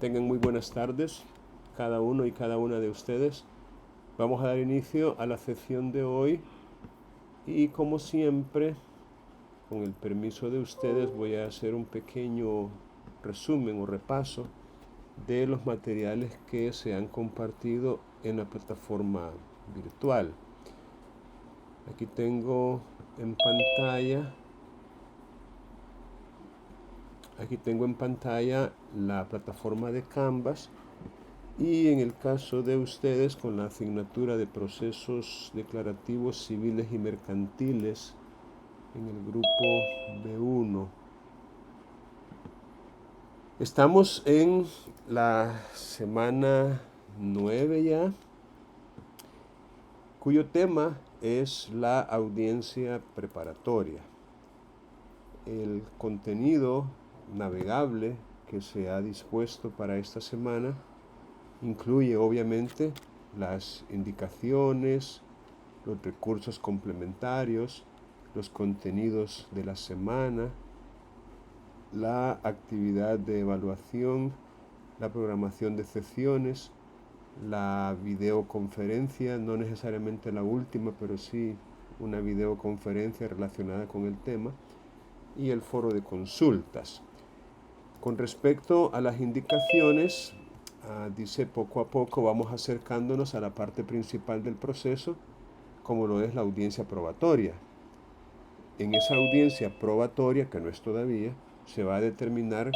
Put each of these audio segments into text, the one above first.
Tengan muy buenas tardes, cada uno y cada una de ustedes. Vamos a dar inicio a la sesión de hoy y como siempre, con el permiso de ustedes, voy a hacer un pequeño resumen o repaso de los materiales que se han compartido en la plataforma virtual. Aquí tengo en pantalla la plataforma de Canvas y en el caso de ustedes con la asignatura de procesos declarativos civiles y mercantiles en el grupo B1. Estamos en la semana 9 ya, cuyo tema es la audiencia preparatoria. El contenido navegable que se ha dispuesto para esta semana incluye obviamente las indicaciones, los recursos complementarios, los contenidos de la semana, la actividad de evaluación, la programación de sesiones, la videoconferencia, no necesariamente la última, pero sí una videoconferencia relacionada con el tema, y el foro de consultas. Con respecto a las indicaciones, dice poco a poco vamos acercándonos a la parte principal del proceso, como lo es la audiencia probatoria. En esa audiencia probatoria, que no es todavía, se va a determinar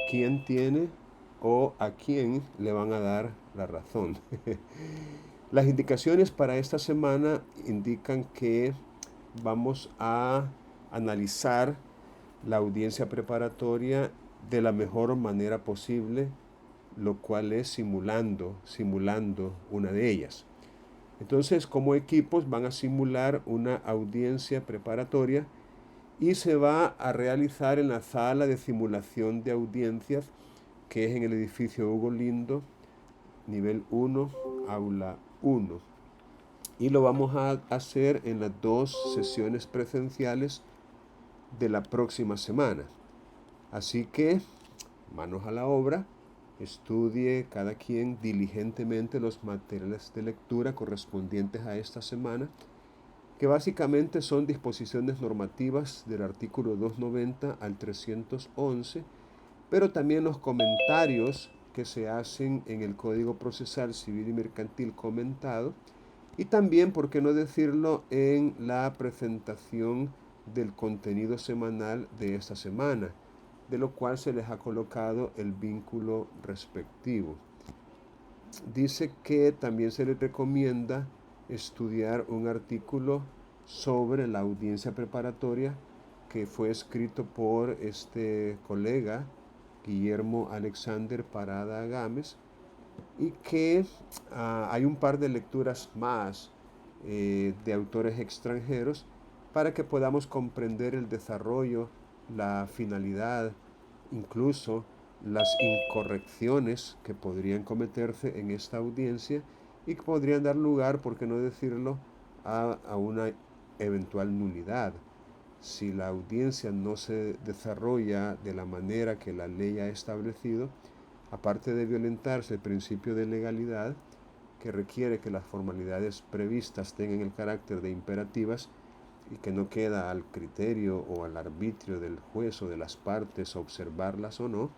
quién tiene o a quién le van a dar la razón. Las indicaciones para esta semana indican que vamos a analizar la audiencia preparatoria de la mejor manera posible, lo cual es simulando una de ellas. Entonces, como equipos van a simular una audiencia preparatoria y se va a realizar en la sala de simulación de audiencias, que es en el edificio Hugo Lindo, nivel 1, aula 1. Y lo vamos a hacer en las 2 sesiones presenciales de la próxima semana. Así que, manos a la obra, estudie cada quien diligentemente los materiales de lectura correspondientes a esta semana, que básicamente son disposiciones normativas del artículo 290 al 311, pero también los comentarios que se hacen en el Código Procesal Civil y Mercantil comentado, y también, por qué no decirlo, en la presentación del contenido semanal de esta semana, de lo cual se les ha colocado el vínculo respectivo. Dice que también se les recomienda estudiar un artículo sobre la audiencia preparatoria que fue escrito por este colega, Guillermo Alexander Parada Gámez, y que hay un par de lecturas más de autores extranjeros para que podamos comprender el desarrollo, la finalidad, incluso las incorrecciones que podrían cometerse en esta audiencia y que podrían dar lugar, por qué no decirlo, a una eventual nulidad. Si la audiencia no se desarrolla de la manera que la ley ha establecido, aparte de violentarse el principio de legalidad, que requiere que las formalidades previstas tengan el carácter de imperativas y que no queda al criterio o al arbitrio del juez o de las partes observarlas o no,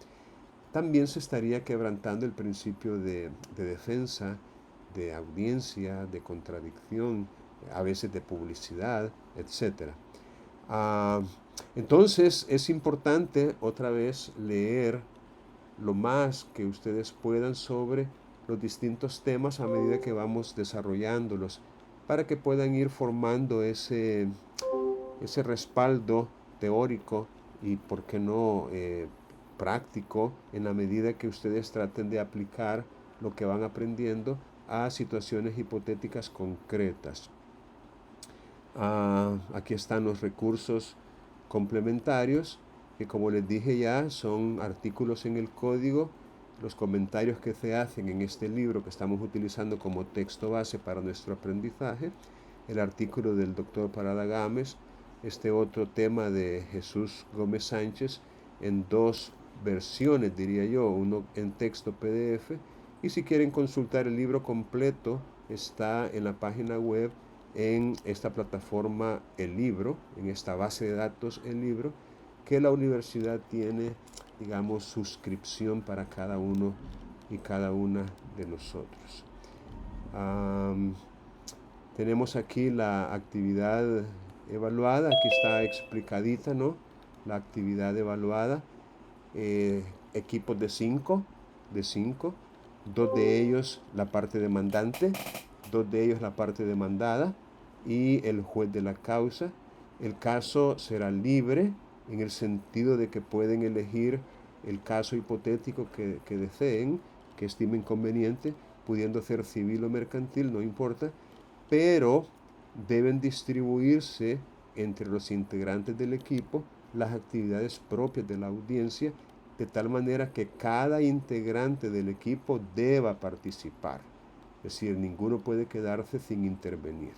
también se estaría quebrantando el principio de defensa, de audiencia, de contradicción, a veces de publicidad, etc. Entonces es importante otra vez leer lo más que ustedes puedan sobre los distintos temas a medida que vamos desarrollándolos, para que puedan ir formando ese respaldo teórico y, por qué no, práctico, en la medida que ustedes traten de aplicar lo que van aprendiendo a situaciones hipotéticas concretas. Aquí están los recursos complementarios, que como les dije ya, son artículos en el código, los comentarios que se hacen en este libro que estamos utilizando como texto base para nuestro aprendizaje, el artículo del doctor Parada Gámez, este otro tema de Jesús Gómez Sánchez en 2 versiones, diría yo, uno en texto PDF, y si quieren consultar el libro completo, está en la página web, en esta plataforma El Libro, en esta base de datos El Libro, que la universidad tiene, digamos, suscripción para cada uno y cada una de nosotros. Tenemos aquí la actividad evaluada, aquí está explicadita, ¿no? La actividad evaluada, equipos de 5, dos de ellos la parte demandante, dos de ellos la parte demandada y el juez de la causa. El caso será libre en el sentido de que pueden elegir el caso hipotético que deseen, que estimen conveniente, pudiendo ser civil o mercantil, no importa, pero deben distribuirse entre los integrantes del equipo las actividades propias de la audiencia, de tal manera que cada integrante del equipo deba participar. Es decir, ninguno puede quedarse sin intervenir.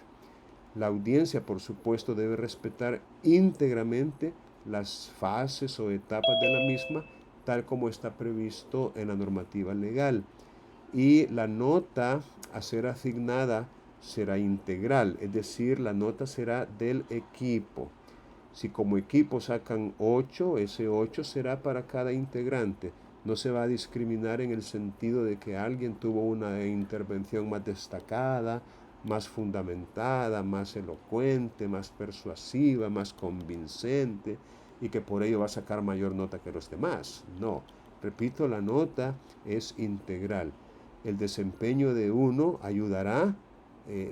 La audiencia, por supuesto, debe respetar íntegramente las fases o etapas de la misma, tal como está previsto en la normativa legal. Y la nota a ser asignada será integral, es decir, la nota será del equipo. Si como equipo sacan 8, ese 8 será para cada integrante. No se va a discriminar en el sentido de que alguien tuvo una intervención más destacada, más fundamentada, más elocuente, más persuasiva, más convincente, y que por ello va a sacar mayor nota que los demás. No, repito, la nota es integral. El desempeño de uno ayudará,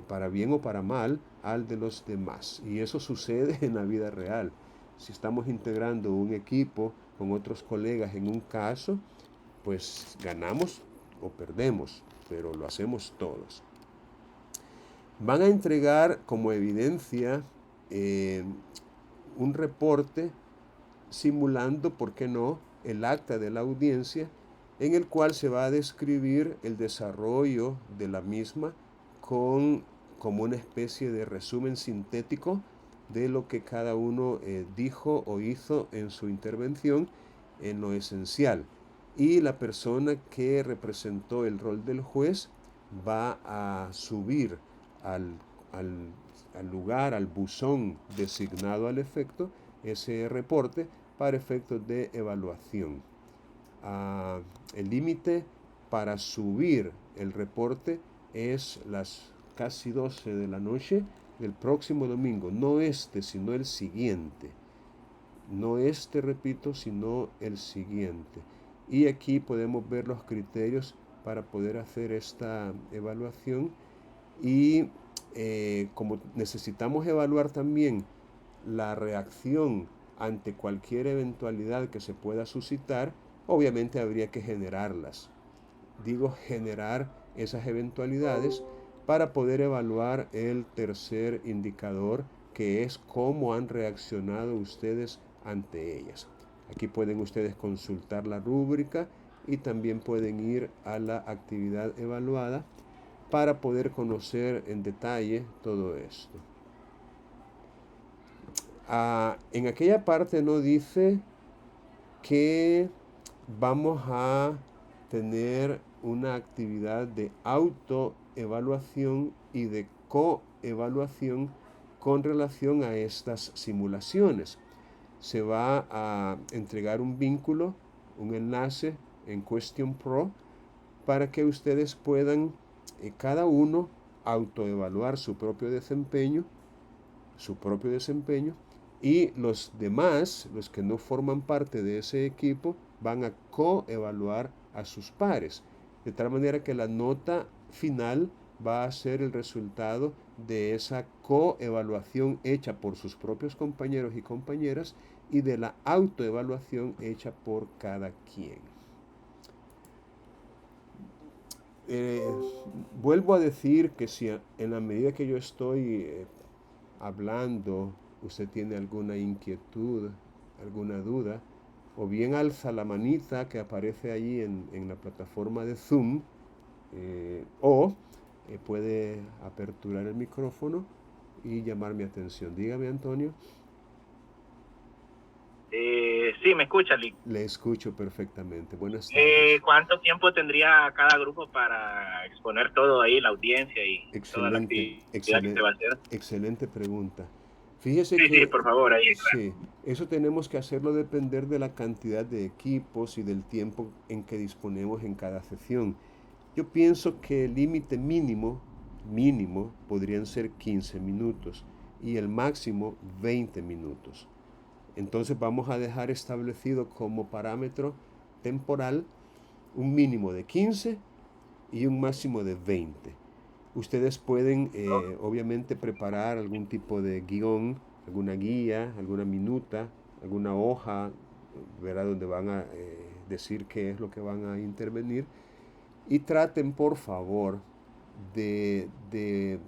para bien o para mal, al de los demás. Y eso sucede en la vida real. Si estamos integrando un equipo con otros colegas en un caso, pues ganamos o perdemos, pero lo hacemos todos. Van a entregar como evidencia un reporte simulando, ¿por qué no?, el acta de la audiencia, en el cual se va a describir el desarrollo de la misma como una especie de resumen sintético de lo que cada uno dijo o hizo en su intervención en lo esencial. Y la persona que representó el rol del juez va a subir al, al lugar, al buzón designado al efecto, ese reporte para efectos de evaluación. El límite para subir el reporte es las casi 12 de la noche del próximo domingo, no este, sino el siguiente. No este, repito, sino el siguiente. Y aquí podemos ver los criterios para poder hacer esta evaluación. Y como necesitamos evaluar también la reacción ante cualquier eventualidad que se pueda suscitar, obviamente habría que generarlas. Digo, generar esas eventualidades para poder evaluar el tercer indicador, que es cómo han reaccionado ustedes ante ellas. Aquí pueden ustedes consultar la rúbrica y también pueden ir a la actividad evaluada para poder conocer en detalle todo esto. En aquella parte no dice que vamos a tener una actividad de autoevaluación y de coevaluación con relación a estas simulaciones. Se va a entregar un vínculo, un enlace en Question Pro, para que ustedes puedan cada uno autoevaluar su propio desempeño, y los demás, los que no forman parte de ese equipo, van a coevaluar a sus pares, de tal manera que la nota final va a ser el resultado de esa coevaluación hecha por sus propios compañeros y compañeras y de la autoevaluación hecha por cada quien. Vuelvo a decir que si en la medida que yo estoy hablando, usted tiene alguna inquietud, alguna duda, o bien alza la manita que aparece allí en la plataforma de Zoom, o puede aperturar el micrófono y llamar mi atención. Dígame, Antonio. Sí, me escucha, Lee. Le escucho perfectamente. Buenas tardes. ¿Cuánto tiempo tendría cada grupo para exponer todo ahí, la audiencia y toda la Excelente, actividad que se excelente, va a hacer? excelente pregunta. Fíjese Sí, sí, que por favor, ahí. sí, eso tenemos que hacerlo depender de la cantidad de equipos y del tiempo en que disponemos en cada sesión. Yo pienso que el límite mínimo, podrían ser 15 minutos y el máximo 20 minutos. Entonces vamos a dejar establecido como parámetro temporal un mínimo de 15 y un máximo de 20. Ustedes pueden obviamente preparar algún tipo de guión, alguna guía, alguna minuta, alguna hoja, ¿verdad? Donde van a decir qué es lo que van a intervenir. Y traten, por favor, de...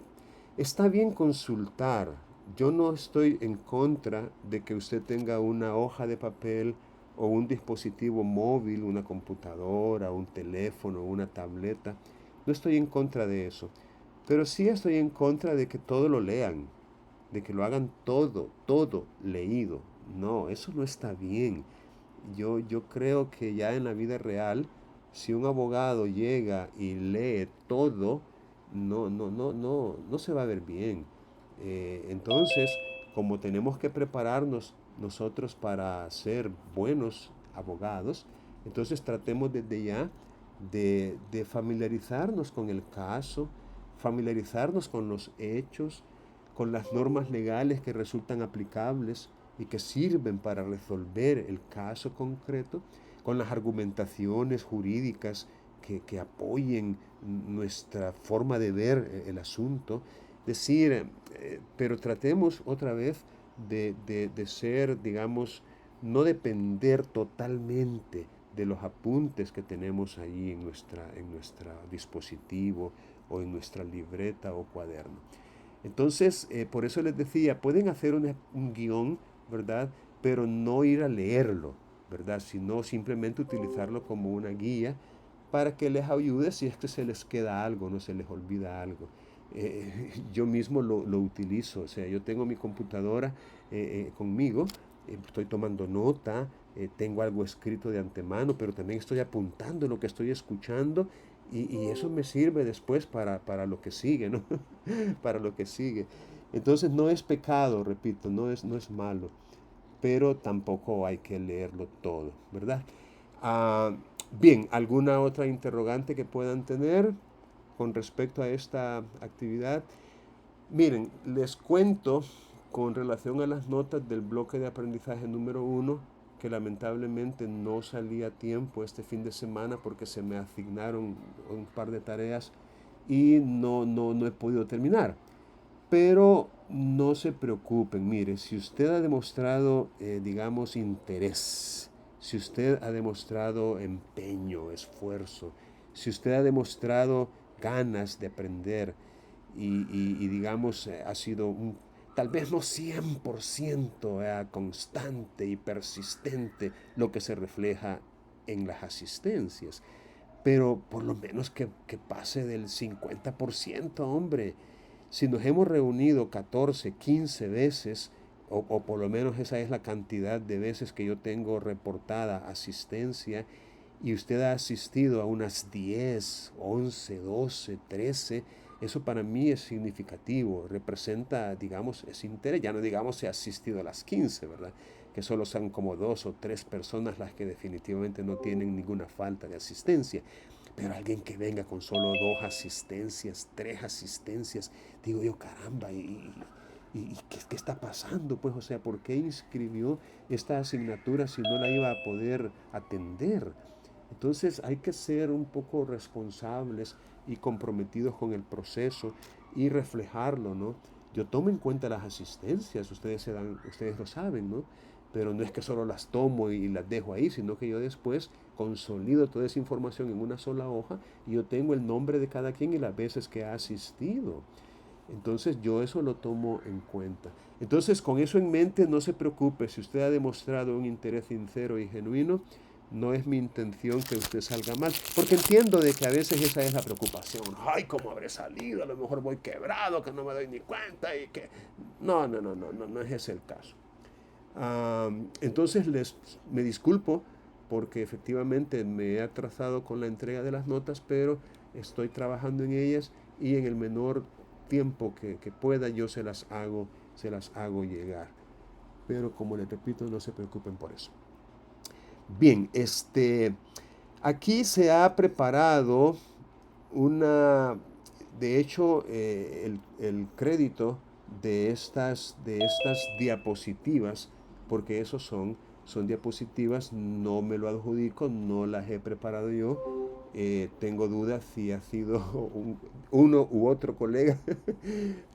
Está bien consultar. Yo no estoy en contra de que usted tenga una hoja de papel o un dispositivo móvil, una computadora, un teléfono, una tableta. No estoy en contra de eso. Pero sí estoy en contra de que todo lo lean, de que lo hagan todo leído. No, eso no está bien. Yo creo que ya en la vida real, si un abogado llega y lee todo, no se va a ver bien. Entonces, como tenemos que prepararnos nosotros para ser buenos abogados, entonces tratemos desde ya de familiarizarnos con el caso, familiarizarnos con los hechos, con las normas legales que resultan aplicables y que sirven para resolver el caso concreto, con las argumentaciones jurídicas que apoyen nuestra forma de ver el asunto. Decir, pero tratemos otra vez de ser, digamos, no depender totalmente de los apuntes que tenemos ahí en nuestro dispositivo o en nuestra libreta o cuaderno. Entonces, por eso les decía, pueden hacer un guión, ¿verdad? Pero no ir a leerlo, ¿verdad? Sino simplemente utilizarlo como una guía para que les ayude si es que se les queda algo, no se les olvida algo. Yo mismo lo utilizo, o sea, yo tengo mi computadora conmigo, estoy tomando nota, tengo algo escrito de antemano, pero también estoy apuntando lo que estoy escuchando y eso me sirve después para lo que sigue, ¿no? Para lo que sigue. Entonces no es pecado, repito, no es malo, pero tampoco hay que leerlo todo, ¿verdad? Ah, bien, ¿alguna otra interrogante que puedan tener con respecto a esta actividad? Miren, les cuento con relación a las notas del bloque de aprendizaje número 1 que lamentablemente no salí a tiempo este fin de semana porque se me asignaron un par de tareas y no he podido terminar. Pero no se preocupen, mire, si usted ha demostrado, digamos, interés, si usted ha demostrado empeño, esfuerzo, si usted ha demostrado ganas de aprender y digamos, ha sido tal vez no 100% constante y persistente lo que se refleja en las asistencias, pero por lo menos que pase del 50%, hombre. Si nos hemos reunido 14, 15 veces, o por lo menos esa es la cantidad de veces que yo tengo reportada asistencia, y usted ha asistido a unas 10, 11, 12, 13, eso para mí es significativo, representa, digamos, ese interés. Ya no digamos si ha asistido a las 15, ¿verdad? Que solo son como 2 o 3 personas las que definitivamente no tienen ninguna falta de asistencia. Pero alguien que venga con solo 2 asistencias, 3 asistencias, digo yo, caramba, ¿y qué está pasando? Pues, o sea, ¿por qué inscribió esta asignatura si no la iba a poder atender? Entonces hay que ser un poco responsables y comprometidos con el proceso y reflejarlo, ¿no? Yo tomo en cuenta las asistencias, ustedes lo saben, ¿no? Pero no es que solo las tomo y las dejo ahí, sino que yo después consolido toda esa información en una sola hoja y yo tengo el nombre de cada quien y las veces que ha asistido. Entonces yo eso lo tomo en cuenta. Entonces con eso en mente no se preocupe, si usted ha demostrado un interés sincero y genuino, no es mi intención que usted salga mal, porque entiendo de que a veces esa es la preocupación. Ay, ¿cómo habré salido? A lo mejor voy quebrado, que no me doy ni cuenta y que... No es ese el caso. Entonces me disculpo porque efectivamente me he atrasado con la entrega de las notas, pero estoy trabajando en ellas y en el menor tiempo que pueda yo se las hago llegar. Pero como les repito, no se preocupen por eso. Bien, aquí se ha preparado una, de hecho, el crédito de estas diapositivas, porque esos son diapositivas, no me lo adjudico, no las he preparado yo. Tengo dudas si ha sido uno u otro colega,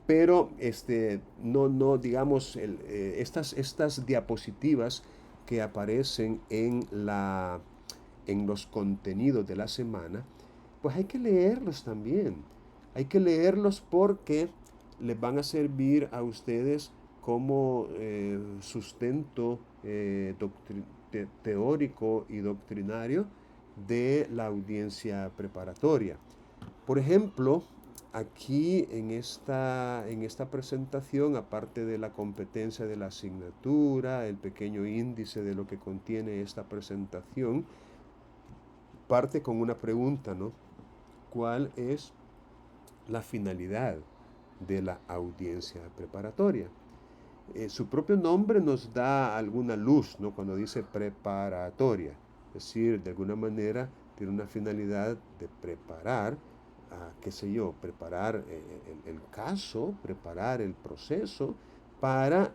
pero no, digamos, estas diapositivas que aparecen en los contenidos de la semana, pues hay que leerlos también. Hay que leerlos porque les van a servir a ustedes como sustento teórico y doctrinario de la audiencia preparatoria. Por ejemplo, aquí en esta presentación, aparte de la competencia de la asignatura, el pequeño índice de lo que contiene esta presentación, parte con una pregunta, ¿no? ¿Cuál es la finalidad de la audiencia preparatoria? Su propio nombre nos da alguna luz, ¿no? Cuando dice preparatoria, es decir, de alguna manera tiene una finalidad de preparar, qué sé yo, preparar el caso, preparar el proceso para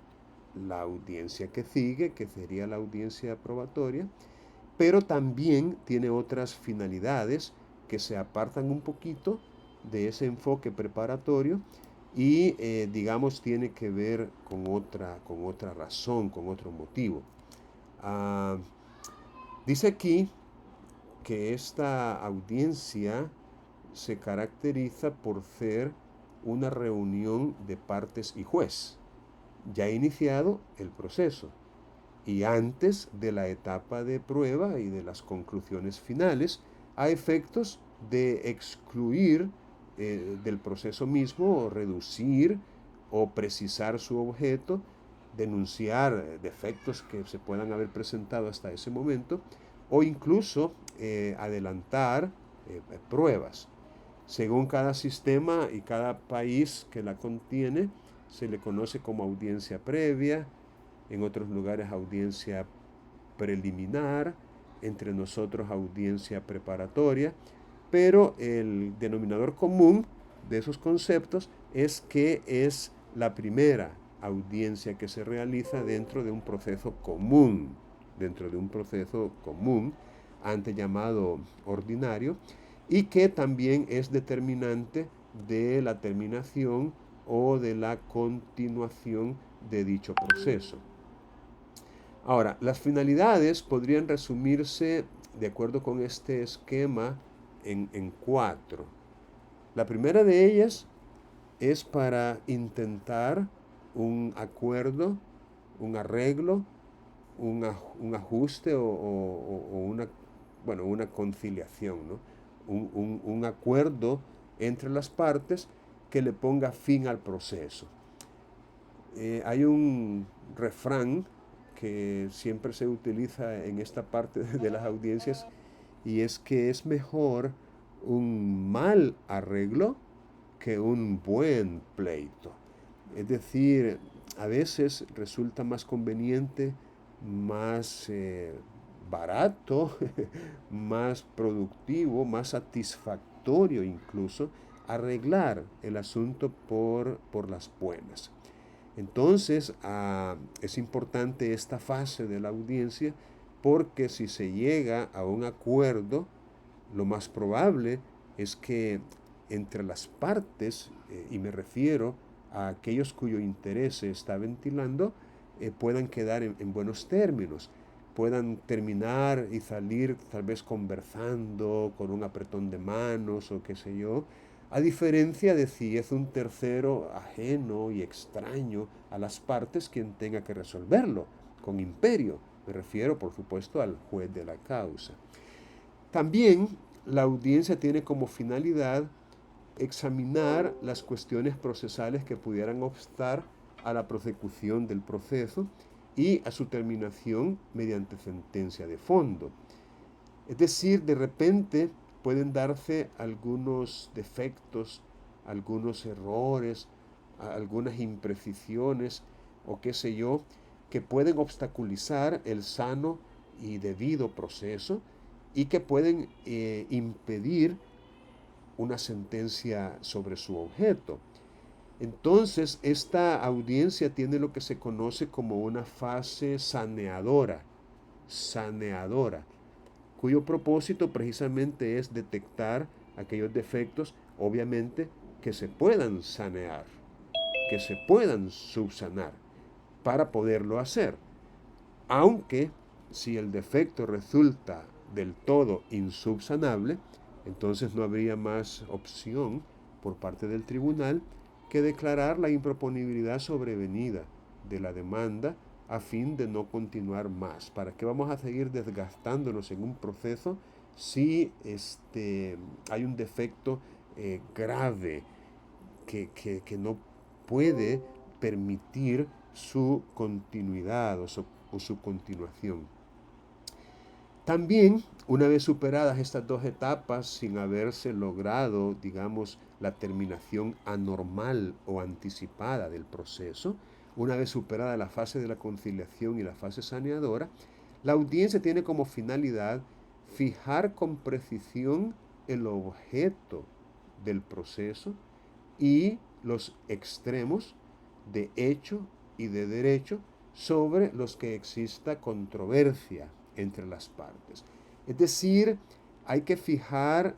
la audiencia que sigue, que sería la audiencia probatoria, pero también tiene otras finalidades que se apartan un poquito de ese enfoque preparatorio y digamos tiene que ver con otra razón, con otro motivo. Ah, dice aquí que esta audiencia se caracteriza por ser una reunión de partes y juez, ya iniciado el proceso y antes de la etapa de prueba y de las conclusiones finales, a efectos de excluir del proceso mismo o reducir o precisar su objeto, denunciar defectos que se puedan haber presentado hasta ese momento o incluso adelantar pruebas. Según cada sistema y cada país que la contiene, se le conoce como audiencia previa, en otros lugares audiencia preliminar, entre nosotros audiencia preparatoria, pero el denominador común de esos conceptos es que es la primera audiencia que se realiza dentro de un proceso común, antes llamado ordinario, y que también es determinante de la terminación o de la continuación de dicho proceso. Ahora, las finalidades podrían resumirse, de acuerdo con este esquema, en 4. La primera de ellas es para intentar un acuerdo, un arreglo, un ajuste o una conciliación, ¿no? Un acuerdo entre las partes que le ponga fin al proceso. Hay un refrán que siempre se utiliza en esta parte de las audiencias y es que es mejor un mal arreglo que un buen pleito. Es decir, a veces resulta más conveniente, más barato, más productivo, más satisfactorio incluso, arreglar el asunto por las buenas. Entonces, es importante esta fase de la audiencia porque si se llega a un acuerdo, lo más probable es que entre las partes, y me refiero a aquellos cuyo interés se está ventilando, puedan quedar en buenos términos, puedan terminar y salir tal vez conversando con un apretón de manos o qué sé yo, a diferencia de si es un tercero ajeno y extraño a las partes quien tenga que resolverlo con imperio. Me refiero, por supuesto, al juez de la causa. También la audiencia tiene como finalidad examinar las cuestiones procesales que pudieran obstar a la prosecución del proceso y a su terminación mediante sentencia de fondo. Es decir, de repente pueden darse algunos defectos, algunos errores, algunas imprecisiones o qué sé yo, que pueden obstaculizar el sano y debido proceso y que pueden impedir una sentencia sobre su objeto. Entonces, esta audiencia tiene lo que se conoce como una fase saneadora, cuyo propósito precisamente es detectar aquellos defectos, obviamente, que se puedan sanear, que se puedan subsanar para poderlo hacer. Aunque si el defecto resulta del todo insubsanable, entonces no habría más opción por parte del tribunal que declarar la improponibilidad sobrevenida de la demanda a fin de no continuar más. ¿Para qué vamos a seguir desgastándonos en un proceso si hay un defecto grave que no puede permitir su continuidad o su continuación? También, una vez superadas estas dos etapas, sin haberse logrado, digamos, la terminación anormal o anticipada del proceso, una vez superada la fase de la conciliación y la fase saneadora, la audiencia tiene como finalidad fijar con precisión el objeto del proceso y los extremos de hecho y de derecho sobre los que exista controversia entre las partes. Es decir, hay que fijar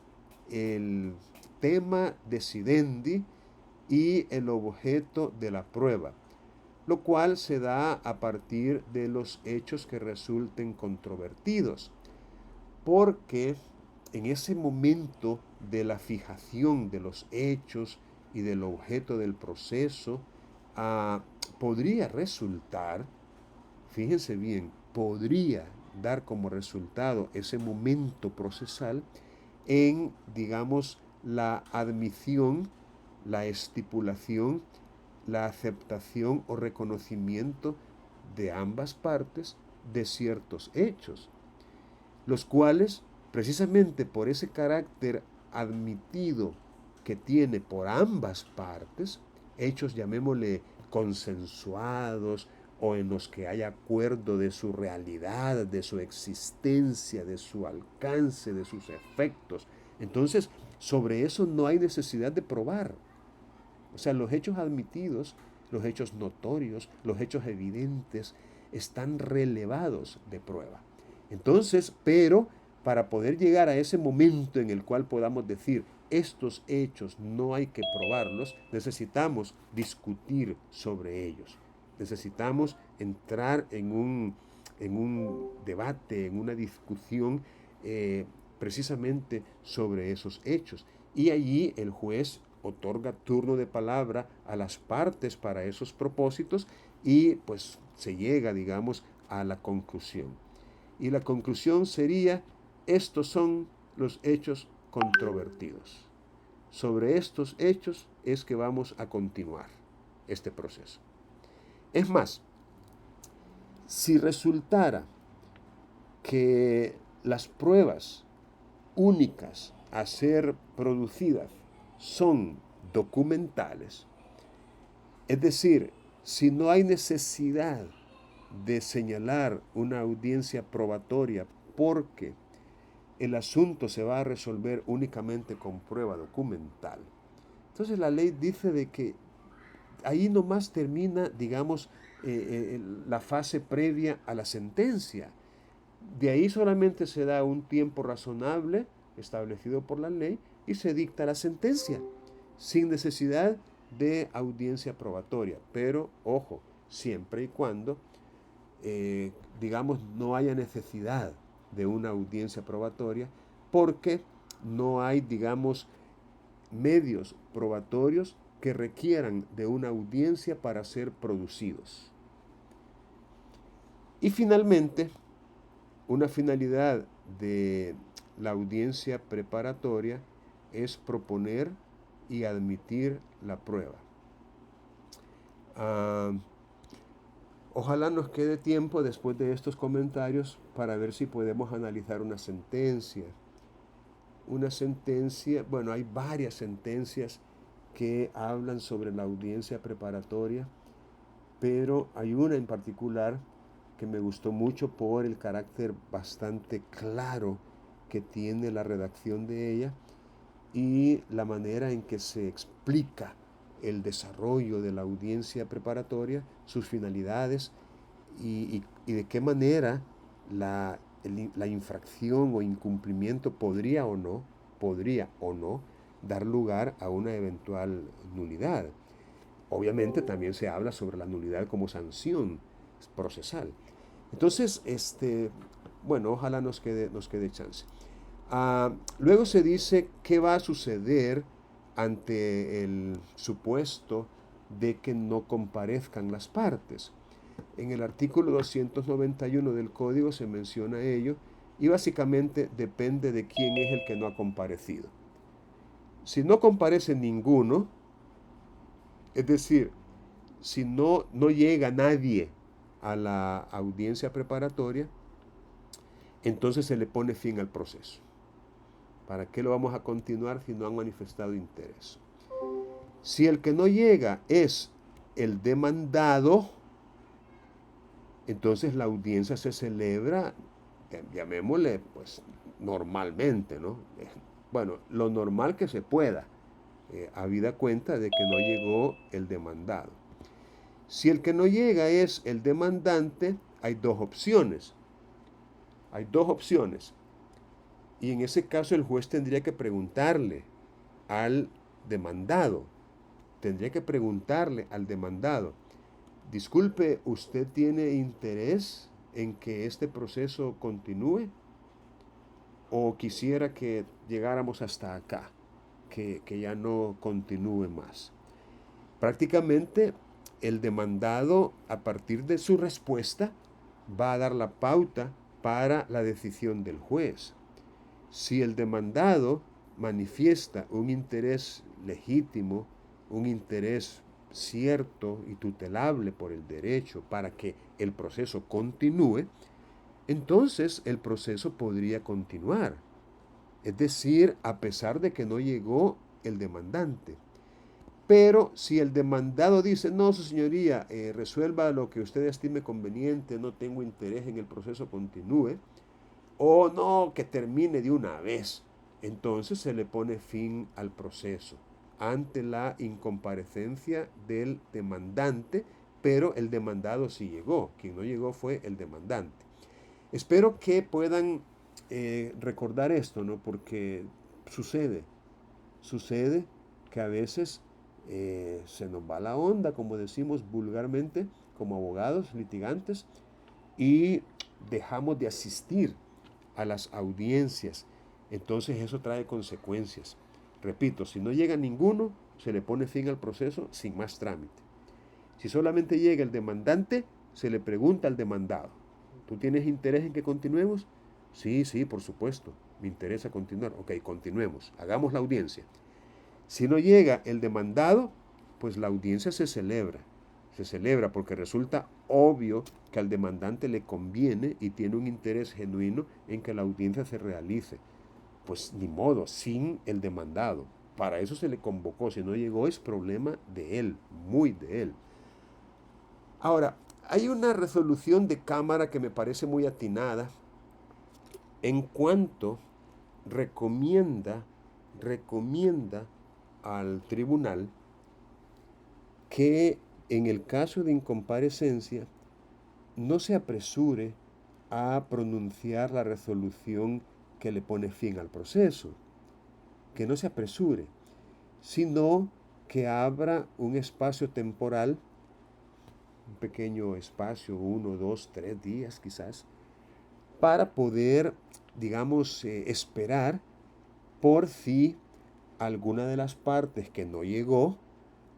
el tema decidendi y el objeto de la prueba, lo cual se da a partir de los hechos que resulten controvertidos, porque en ese momento de la fijación de los hechos y del objeto del proceso, podría resultar, fíjense bien, podría dar como resultado ese momento procesal en, digamos, la admisión, la estipulación, la aceptación o reconocimiento de ambas partes de ciertos hechos, los cuales, precisamente por ese carácter admitido que tiene por ambas partes, hechos llamémosle consensuados o en los que hay acuerdo de su realidad, de su existencia, de su alcance, de sus efectos. Entonces, sobre eso no hay necesidad de probar. O sea, los hechos admitidos, los hechos notorios, los hechos evidentes, están relevados de prueba. Entonces, pero para poder llegar a ese momento en el cual podamos decir, estos hechos no hay que probarlos, necesitamos discutir sobre ellos. Necesitamos entrar en un debate, en una discusión precisamente sobre esos hechos. Y allí el juez otorga turno de palabra a las partes para esos propósitos y pues se llega, digamos, a la conclusión. Y la conclusión sería, estos son los hechos controvertidos. Sobre estos hechos es que vamos a continuar este proceso. Es más, si resultara que las pruebas únicas a ser producidas son documentales, es decir, si no hay necesidad de señalar una audiencia probatoria porque el asunto se va a resolver únicamente con prueba documental, entonces la ley dice de que ahí nomás termina, digamos, la fase previa a la sentencia. De ahí solamente se da un tiempo razonable establecido por la ley y se dicta la sentencia, sin necesidad de audiencia probatoria. Pero, ojo, siempre y cuando, digamos, no haya necesidad de una audiencia probatoria, porque no hay, digamos, medios probatorios que requieran de una audiencia para ser producidos. Y finalmente, una finalidad de la audiencia preparatoria es proponer y admitir la prueba. Ojalá nos quede tiempo después de estos comentarios para ver si podemos analizar una sentencia. Una sentencia, bueno, hay varias sentencias que hablan sobre la audiencia preparatoria, pero hay una en particular que me gustó mucho por el carácter bastante claro que tiene la redacción de ella y la manera en que se explica el desarrollo de la audiencia preparatoria, sus finalidades y de qué manera la infracción o incumplimiento podría o no dar lugar a una eventual nulidad. Obviamente también se habla sobre la nulidad como sanción procesal. Entonces, bueno, ojalá nos quede chance. Luego se dice qué va a suceder ante el supuesto de que no comparezcan las partes. En el artículo 291 del código se menciona ello y básicamente depende de quién es el que no ha comparecido. Si no comparece ninguno, es decir, si no llega nadie a la audiencia preparatoria, entonces se le pone fin al proceso. ¿Para qué lo vamos a continuar si no han manifestado interés? Si el que no llega es el demandado, entonces la audiencia se celebra, llamémosle, pues normalmente, ¿no? Bueno, lo normal que se pueda, habida cuenta de que no llegó el demandado. Si el que no llega es el demandante, hay dos opciones. Hay dos opciones. Y en ese caso el juez tendría que preguntarle al demandado. Tendría que preguntarle al demandado. Disculpe, ¿usted tiene interés en que este proceso continúe? ¿O quisiera que llegáramos hasta acá? Que ya no continúe más. Prácticamente el demandado, a partir de su respuesta, va a dar la pauta para la decisión del juez. Si el demandado manifiesta un interés legítimo, un interés cierto y tutelable por el derecho para que el proceso continúe, entonces el proceso podría continuar. Es decir, a pesar de que no llegó el demandante. Pero si el demandado dice, no, su señoría, resuelva lo que usted estime conveniente, no tengo interés en el proceso continúe, o no, que termine de una vez, entonces se le pone fin al proceso ante la incomparecencia del demandante, pero el demandado sí llegó, quien no llegó fue el demandante. Espero que puedan recordar esto, ¿no? Porque sucede que a veces se nos va la onda, como decimos vulgarmente, como abogados, litigantes, y dejamos de asistir a las audiencias. Entonces eso trae consecuencias. Repito, si no llega ninguno, se le pone fin al proceso sin más trámite. Si solamente llega el demandante, se le pregunta al demandado, ¿tú tienes interés en que continuemos? Sí, sí, por supuesto, me interesa continuar. Ok, continuemos, hagamos la audiencia. Si no llega el demandado, pues la audiencia se celebra. Se celebra porque resulta obvio que al demandante le conviene y tiene un interés genuino en que la audiencia se realice. Pues ni modo, sin el demandado. Para eso se le convocó. Si no llegó es problema de él, muy de él. Ahora, hay una resolución de Cámara que me parece muy atinada en cuanto recomienda al tribunal que en el caso de incomparecencia no se apresure a pronunciar la resolución que le pone fin al proceso, que no se apresure, sino que abra un espacio temporal, un pequeño espacio, 1, 2, 3 días quizás, para poder, digamos, esperar por si alguna de las partes que no llegó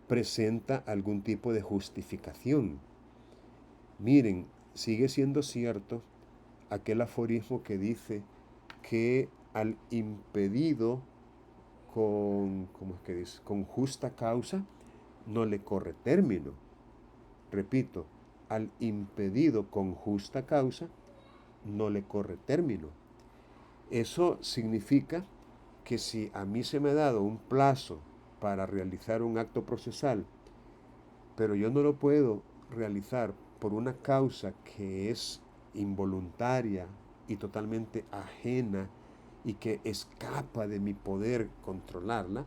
presenta algún tipo de justificación. Miren, sigue siendo cierto aquel aforismo que dice que al impedido ¿cómo es que dice? Con justa causa no le corre término. Repito, al impedido con justa causa no le corre término. Eso significa que si a mí se me ha dado un plazo para realizar un acto procesal, pero yo no lo puedo realizar por una causa que es involuntaria y totalmente ajena y que escapa de mi poder controlarla,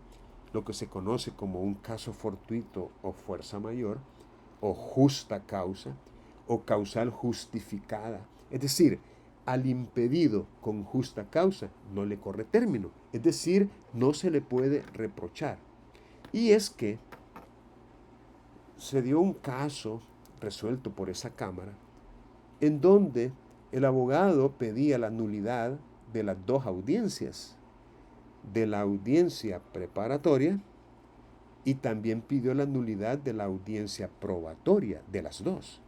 lo que se conoce como un caso fortuito o fuerza mayor, o justa causa, o causal justificada. Es decir, al impedido con justa causa no le corre término, es decir, no se le puede reprochar. Y es que se dio un caso resuelto por esa Cámara en donde el abogado pedía la nulidad de las dos audiencias, de la audiencia preparatoria y también pidió la nulidad de la audiencia probatoria, de las dos,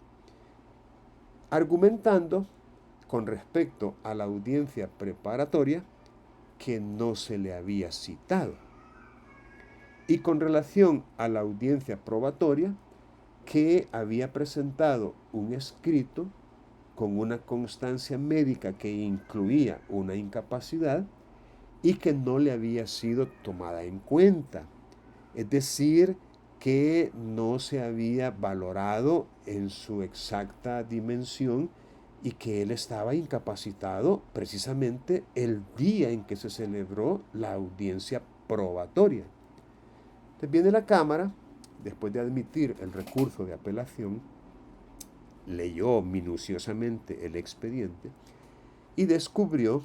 argumentando con respecto a la audiencia preparatoria que no se le había citado y con relación a la audiencia probatoria que había presentado un escrito con una constancia médica que incluía una incapacidad y que no le había sido tomada en cuenta. Es decir, que no se había valorado en su exacta dimensión y que él estaba incapacitado precisamente el día en que se celebró la audiencia probatoria. Entonces viene la Cámara, después de admitir el recurso de apelación, leyó minuciosamente el expediente y descubrió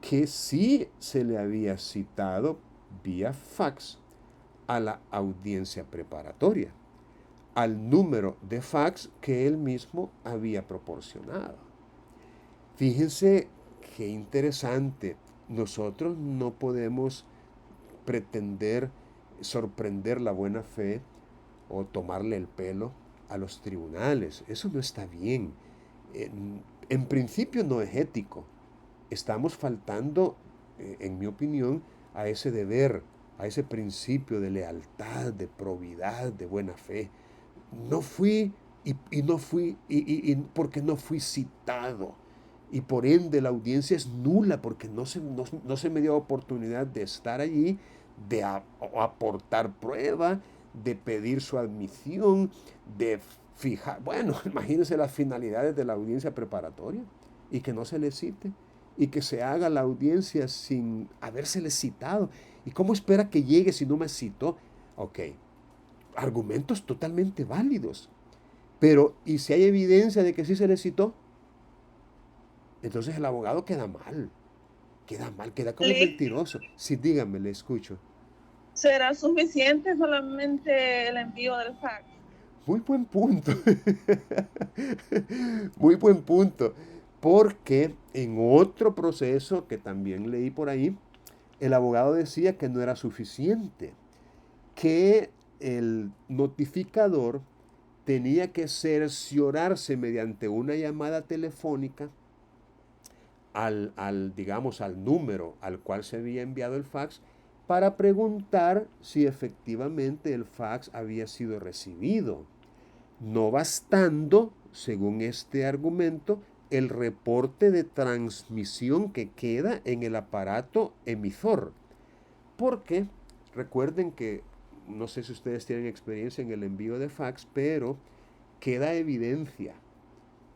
que sí se le había citado vía fax a la audiencia preparatoria, al número de fax que él mismo había proporcionado. Fíjense qué interesante. Nosotros no podemos pretender sorprender la buena fe o tomarle el pelo a los tribunales. Eso no está bien. En principio no es ético. Estamos faltando, en mi opinión, a ese deber, a ese principio de lealtad, de probidad, de buena fe. No fui y no fui porque no fui citado. Y por ende la audiencia es nula porque no se me dio oportunidad de estar allí, de aportar prueba, de pedir su admisión, de fijar, bueno, imagínense las finalidades de la audiencia preparatoria y que no se le cite y que se haga la audiencia sin habérsele citado. ¿Y cómo espera que llegue si no me citó? Ok, argumentos totalmente válidos. Pero, ¿y si hay evidencia de que sí se le citó? Entonces el abogado queda mal, queda como un mentiroso. Sí, dígame, le escucho. ¿Será suficiente solamente el envío del fax? Muy buen punto. Muy buen punto. Porque en otro proceso que también leí por ahí, el abogado decía que no era suficiente, que el notificador tenía que cerciorarse mediante una llamada telefónica digamos, al número al cual se había enviado el fax para preguntar si efectivamente el fax había sido recibido, no bastando, según este argumento, el reporte de transmisión que queda en el aparato emisor. Porque recuerden que, no sé si ustedes tienen experiencia en el envío de fax, pero queda evidencia,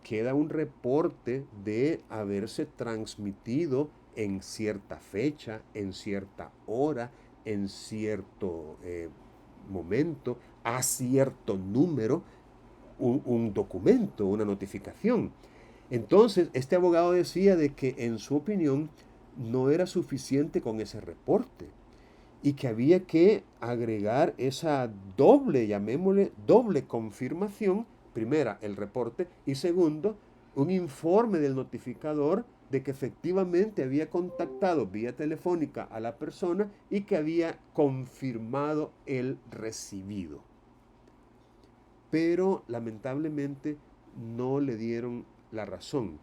queda un reporte de haberse transmitido en cierta fecha, en cierta hora, en cierto momento, a cierto número, un documento, una notificación. Entonces, este abogado decía de que en su opinión no era suficiente con ese reporte y que había que agregar esa doble, llamémosle, doble confirmación. Primera, el reporte, y segundo, un informe del notificador de que efectivamente había contactado vía telefónica a la persona y que había confirmado el recibido. Pero lamentablemente no le dieron la razón,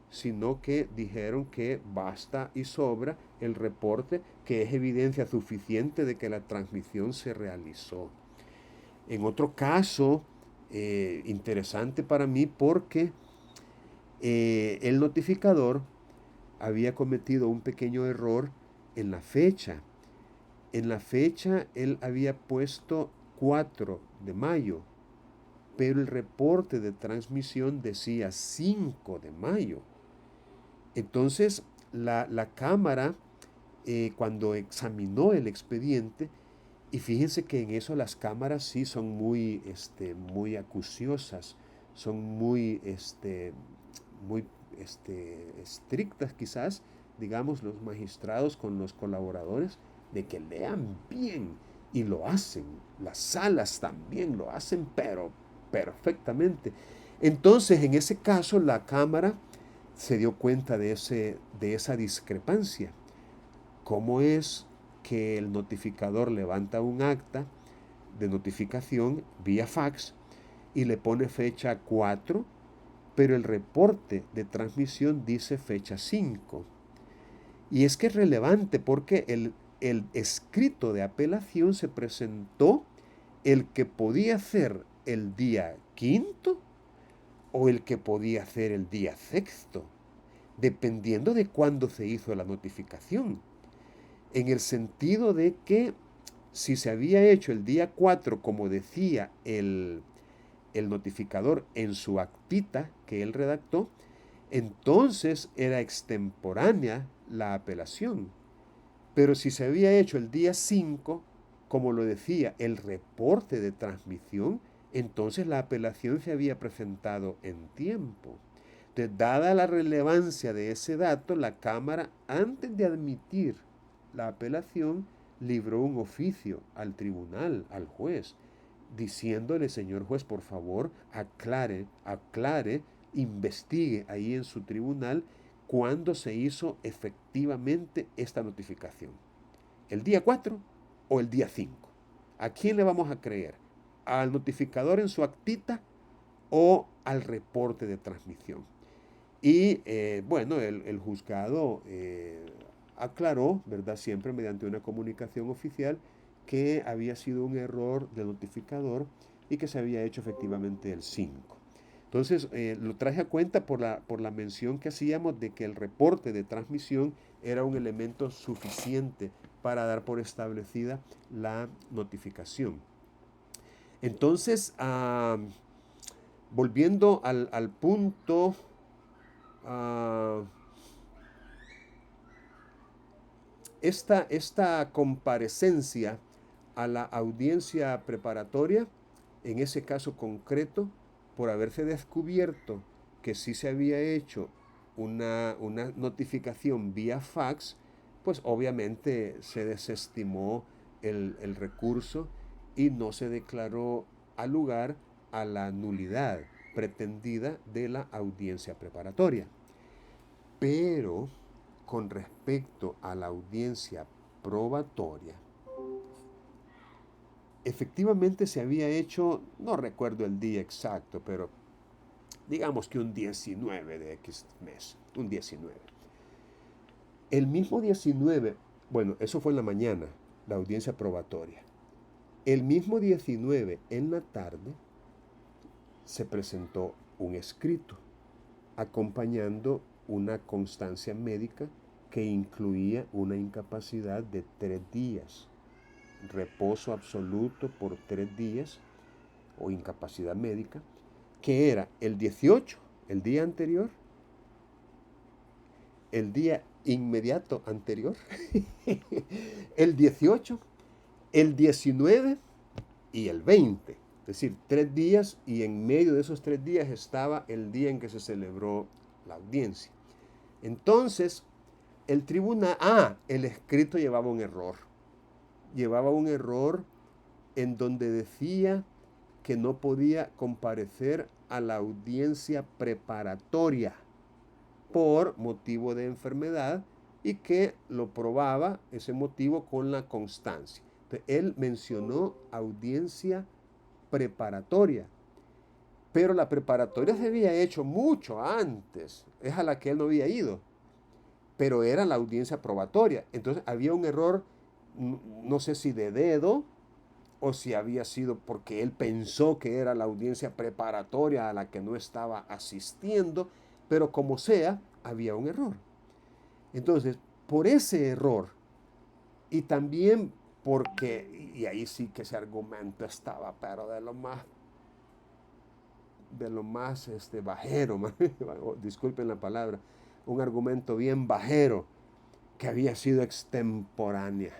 sino que dijeron que basta y sobra el reporte, que es evidencia suficiente de que la transmisión se realizó. En otro caso, interesante para mí porque el notificador había cometido un pequeño error en la fecha. En la fecha él había puesto 4 de mayo, pero el reporte de transmisión decía 5 de mayo. Entonces la Cámara, cuando examinó el expediente, y fíjense que en eso las cámaras sí son muy acuciosas, son muy estrictas quizás, digamos, los magistrados con los colaboradores, de que lean bien, y lo hacen. Las salas también lo hacen, pero perfectamente. Entonces, en ese caso, la Cámara se dio cuenta de esa discrepancia. ¿Cómo es que el notificador levanta un acta de notificación vía fax y le pone fecha 4, pero el reporte de transmisión dice fecha 5? Y es que es relevante porque el escrito de apelación se presentó el que podía ser el día 5 o el que podía ser el día 6, dependiendo de cuándo se hizo la notificación. En el sentido de que si se había hecho el día 4, como decía el notificador en su actita que él redactó, entonces era extemporánea la apelación. Pero si se había hecho el día 5, como lo decía el reporte de transmisión, entonces la apelación se había presentado en tiempo. Entonces, dada la relevancia de ese dato, la Cámara, antes de admitir la apelación, libró un oficio al tribunal, al juez, diciéndole: señor juez, por favor, aclare, investigue ahí en su tribunal cuándo se hizo efectivamente esta notificación. ¿El día 4 o el día 5? ¿A quién le vamos a creer? ¿Al notificador en su actita o al reporte de transmisión? Y bueno, el juzgado aclaró, ¿verdad?, siempre mediante una comunicación oficial, que había sido un error del notificador y que se había hecho efectivamente el 5. Entonces, lo traje a cuenta por la mención que hacíamos de que el reporte de transmisión era un elemento suficiente para dar por establecida la notificación. Entonces, volviendo al punto, esta comparecencia a la audiencia preparatoria, en ese caso concreto, por haberse descubierto que sí se había hecho una notificación vía fax, pues obviamente se desestimó el recurso y no se declaró al lugar a la nulidad pretendida de la audiencia preparatoria. Pero con respecto a la audiencia probatoria, efectivamente se había hecho, no recuerdo el día exacto, pero digamos que un 19 de X mes, un 19. El mismo 19, bueno, eso fue en la mañana, la audiencia probatoria. El mismo 19 en la tarde se presentó un escrito acompañando una constancia médica que incluía una incapacidad de 3 días, reposo absoluto por 3 días o incapacidad médica, que era el 18, el día anterior, el día inmediato anterior, el 18, el 19 y el 20. Es decir, 3 días, y en medio de esos 3 días estaba el día en que se celebró la audiencia. Entonces, el tribunal, el escrito llevaba un error. Llevaba un error en donde decía que no podía comparecer a la audiencia preparatoria por motivo de enfermedad, y que lo probaba ese motivo con la constancia. Entonces, él mencionó audiencia preparatoria, pero la preparatoria se había hecho mucho antes, es a la que él no había ido, pero era la audiencia probatoria. Entonces había un error, no sé si de dedo o si había sido porque él pensó que era la audiencia preparatoria a la que no estaba asistiendo, pero como sea, había un error. Entonces, por ese error, y también porque, y ahí sí que ese argumento estaba, pero de lo más bajero, disculpen la palabra, un argumento bien bajero, que había sido extemporánea.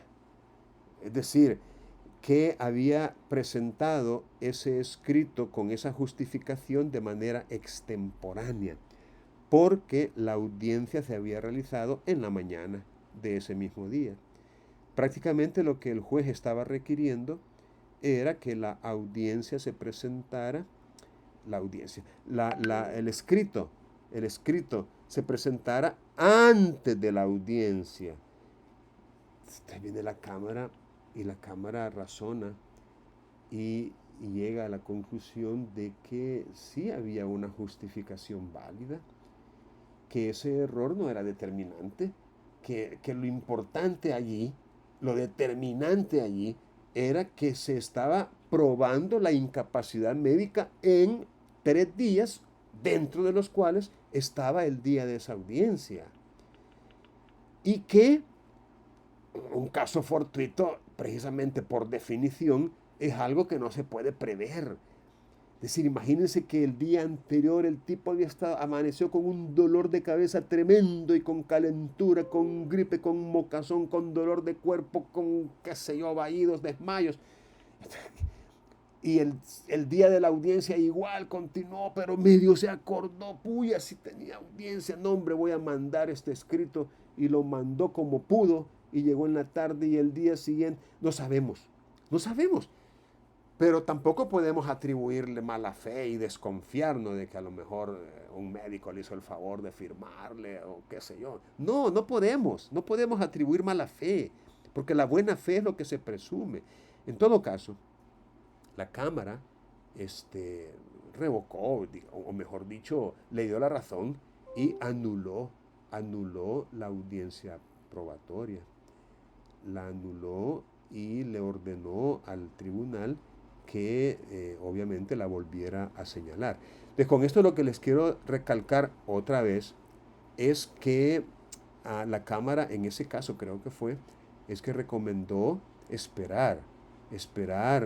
Es decir, que había presentado ese escrito con esa justificación de manera extemporánea, porque la audiencia se había realizado en la mañana de ese mismo día. Prácticamente lo que el juez estaba requiriendo era que la audiencia se presentara, el escrito se presentara antes de la audiencia. Usted viene la cámara y la cámara razona y llega a la conclusión de que sí había una justificación válida, que ese error no era determinante, que lo importante allí, lo determinante allí, era que se estaba probando la incapacidad médica en 3 días, dentro de los cuales estaba el día de esa audiencia. Y que un caso fortuito, precisamente por definición, es algo que no se puede prever. Es decir, imagínense que el día anterior el tipo amaneció con un dolor de cabeza tremendo y con calentura, con gripe, con mocazón, con dolor de cuerpo, con, qué sé yo, vaídos, desmayos. Y el día de la audiencia igual continuó, pero medio se acordó, puya, si tenía audiencia, no hombre, voy a mandar este escrito, y lo mandó como pudo, y llegó en la tarde y el día siguiente, no sabemos, pero tampoco podemos atribuirle mala fe y desconfiarnos de que a lo mejor un médico le hizo el favor de firmarle o qué sé yo. No podemos atribuir mala fe, porque la buena fe es lo que se presume. En todo caso, la Cámara revocó, o mejor dicho, le dio la razón y anuló la audiencia probatoria. La anuló y le ordenó al tribunal que obviamente la volviera a señalar. Entonces, con esto lo que les quiero recalcar otra vez es que a la Cámara, en ese caso creo que es que recomendó esperar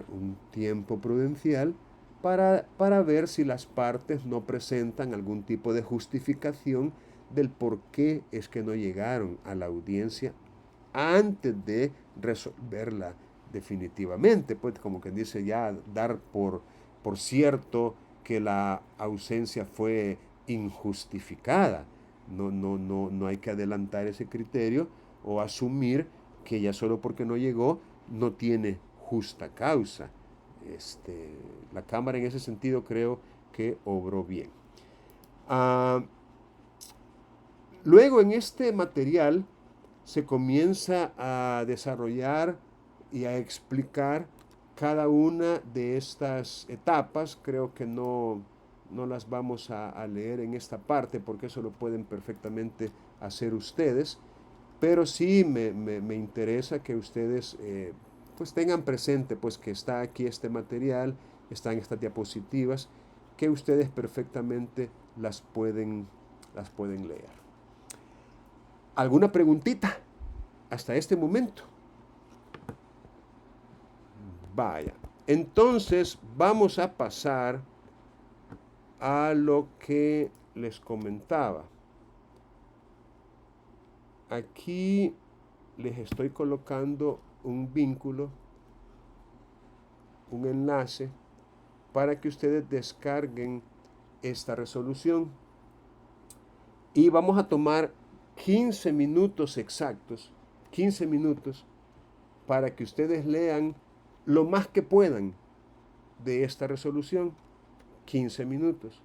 un tiempo prudencial para ver si las partes no presentan algún tipo de justificación del por qué es que no llegaron a la audiencia antes de resolverla definitivamente, pues como quien dice, ya dar por cierto que la ausencia fue injustificada. No hay que adelantar ese criterio o asumir que ya solo porque no llegó no tiene justa causa. La Cámara en ese sentido creo que obró bien. Luego en este material se comienza a desarrollar y a explicar cada una de estas etapas. Creo que no las vamos a leer en esta parte porque eso lo pueden perfectamente hacer ustedes, pero sí me interesa que ustedes pues tengan presente pues que está aquí este material, están estas diapositivas, que ustedes perfectamente las pueden leer. ¿Alguna preguntita hasta este momento? Vaya, entonces vamos a pasar a lo que les comentaba. Aquí les estoy colocando un vínculo, un enlace, para que ustedes descarguen esta resolución. Y vamos a tomar 15 minutos exactos, 15 minutos, para que ustedes lean lo más que puedan de esta resolución. 15 minutos,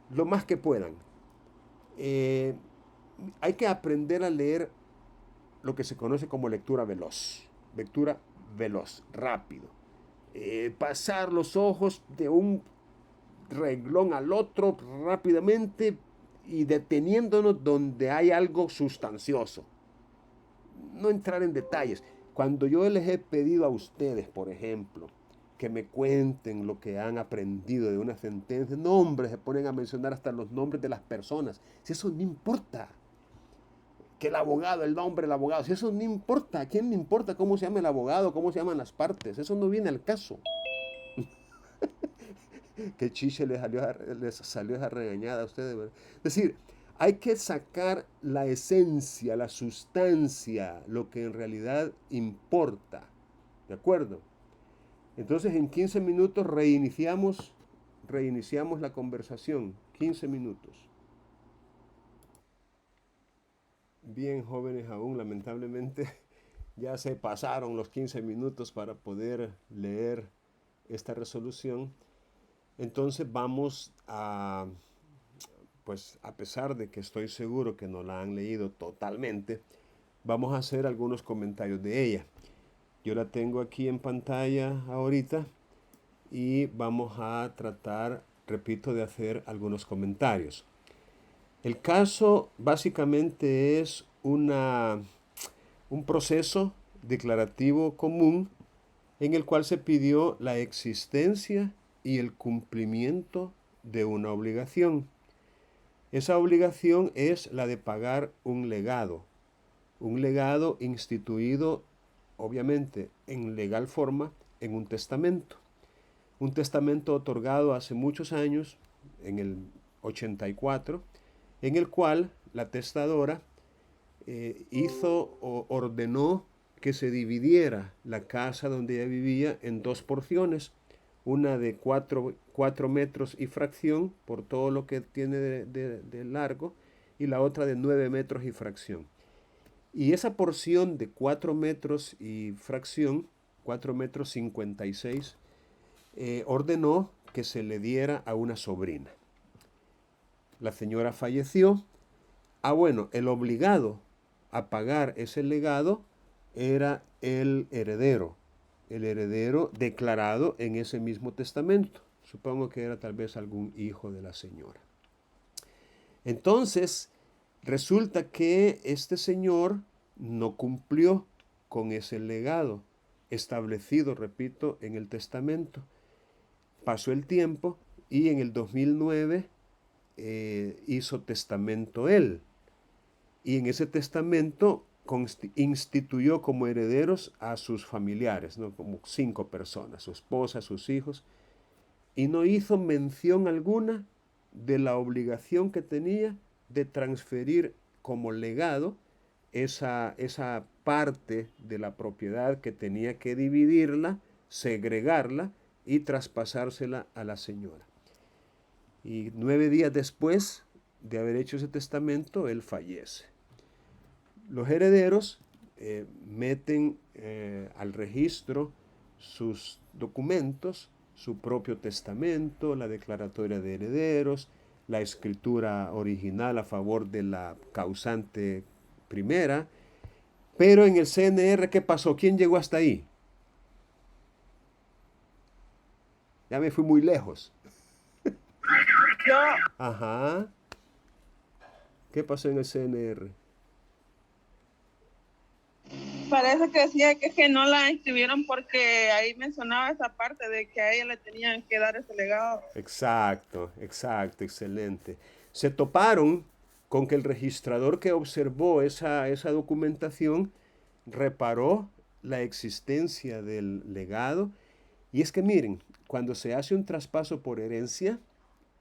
lo más que puedan. Hay que aprender a leer lo que se conoce como lectura veloz, rápido. Pasar los ojos de un renglón al otro rápidamente y deteniéndonos donde hay algo sustancioso. No entrar en detalles. Cuando yo les he pedido a ustedes, por ejemplo, que me cuenten lo que han aprendido de una sentencia, no, hombre, se ponen a mencionar hasta los nombres de las personas. Si eso no importa. Que el abogado, el nombre del abogado, si eso no importa. ¿A quién le importa cómo se llama el abogado, cómo se llaman las partes? Eso no viene al caso. Que chiche les salió esa regañada a ustedes, ¿verdad? Es decir, hay que sacar la esencia, la sustancia, lo que en realidad importa. ¿De acuerdo? Entonces en 15 minutos reiniciamos la conversación. 15 minutos. Bien, jóvenes, aún lamentablemente ya se pasaron los 15 minutos para poder leer esta resolución. Entonces vamos a, pues a pesar de que estoy seguro que no la han leído totalmente, vamos a hacer algunos comentarios de ella. Yo la tengo aquí en pantalla ahorita y vamos a tratar, repito, de hacer algunos comentarios. El caso básicamente es un proceso declarativo común en el cual se pidió la existencia y el cumplimiento de una obligación. Esa obligación es la de pagar un legado instituido obviamente en legal forma en un testamento otorgado hace muchos años, en el 84, en el cual la testadora ordenó que se dividiera la casa donde ella vivía en dos porciones, una de 4 metros y fracción por todo lo que tiene de largo y la otra de 9 metros y fracción. Y esa porción de 4 metros y fracción, 4 metros 56, ordenó que se le diera a una sobrina. La señora falleció. Bueno, el obligado a pagar ese legado era el heredero declarado en ese mismo testamento. Supongo que era tal vez algún hijo de la señora. Entonces, resulta que este señor no cumplió con ese legado establecido, repito, en el testamento. Pasó el tiempo y en el 2009 hizo testamento él. Y en ese testamento instituyó como herederos a sus familiares, ¿no? Como 5 personas, su esposa, sus hijos, y no hizo mención alguna de la obligación que tenía de transferir como legado esa parte de la propiedad que tenía que dividirla, segregarla y traspasársela a la señora. Y 9 días después de haber hecho ese testamento, él fallece. Los herederos meten al registro sus documentos, su propio testamento, la declaratoria de herederos, la escritura original a favor de la causante primera. Pero en el CNR, ¿qué pasó? ¿Quién llegó hasta ahí? Ya me fui muy lejos. Yo, Ajá. ¿Qué pasó en el CNR? parece que decía que no la inscribieron porque ahí mencionaba esa parte de que a ella le tenían que dar ese legado. Exacto, excelente. Se toparon con que el registrador que observó esa documentación reparó la existencia del legado. Y es que miren, cuando se hace un traspaso por herencia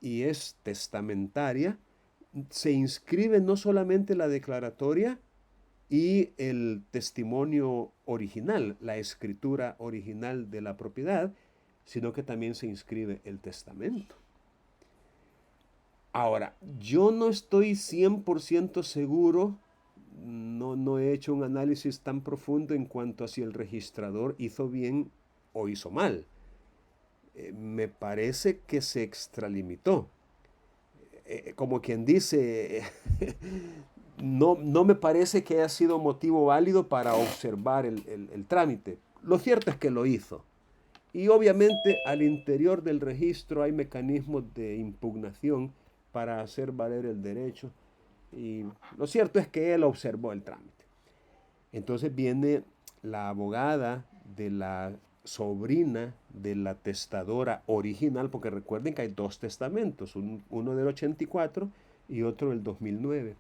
y es testamentaria, se inscribe no solamente la declaratoria y el testimonio original, la escritura original de la propiedad, sino que también se inscribe el testamento. Ahora, yo no estoy 100% seguro, no he hecho un análisis tan profundo en cuanto a si el registrador hizo bien o hizo mal. Me parece que se extralimitó. Como quien dice, no me parece que haya sido motivo válido para observar el trámite. Lo cierto es que lo hizo. Y obviamente al interior del registro hay mecanismos de impugnación para hacer valer el derecho. Y lo cierto es que él observó el trámite. Entonces viene la abogada de la sobrina de la testadora original, porque recuerden que hay dos testamentos, uno del 84 y otro del 2009.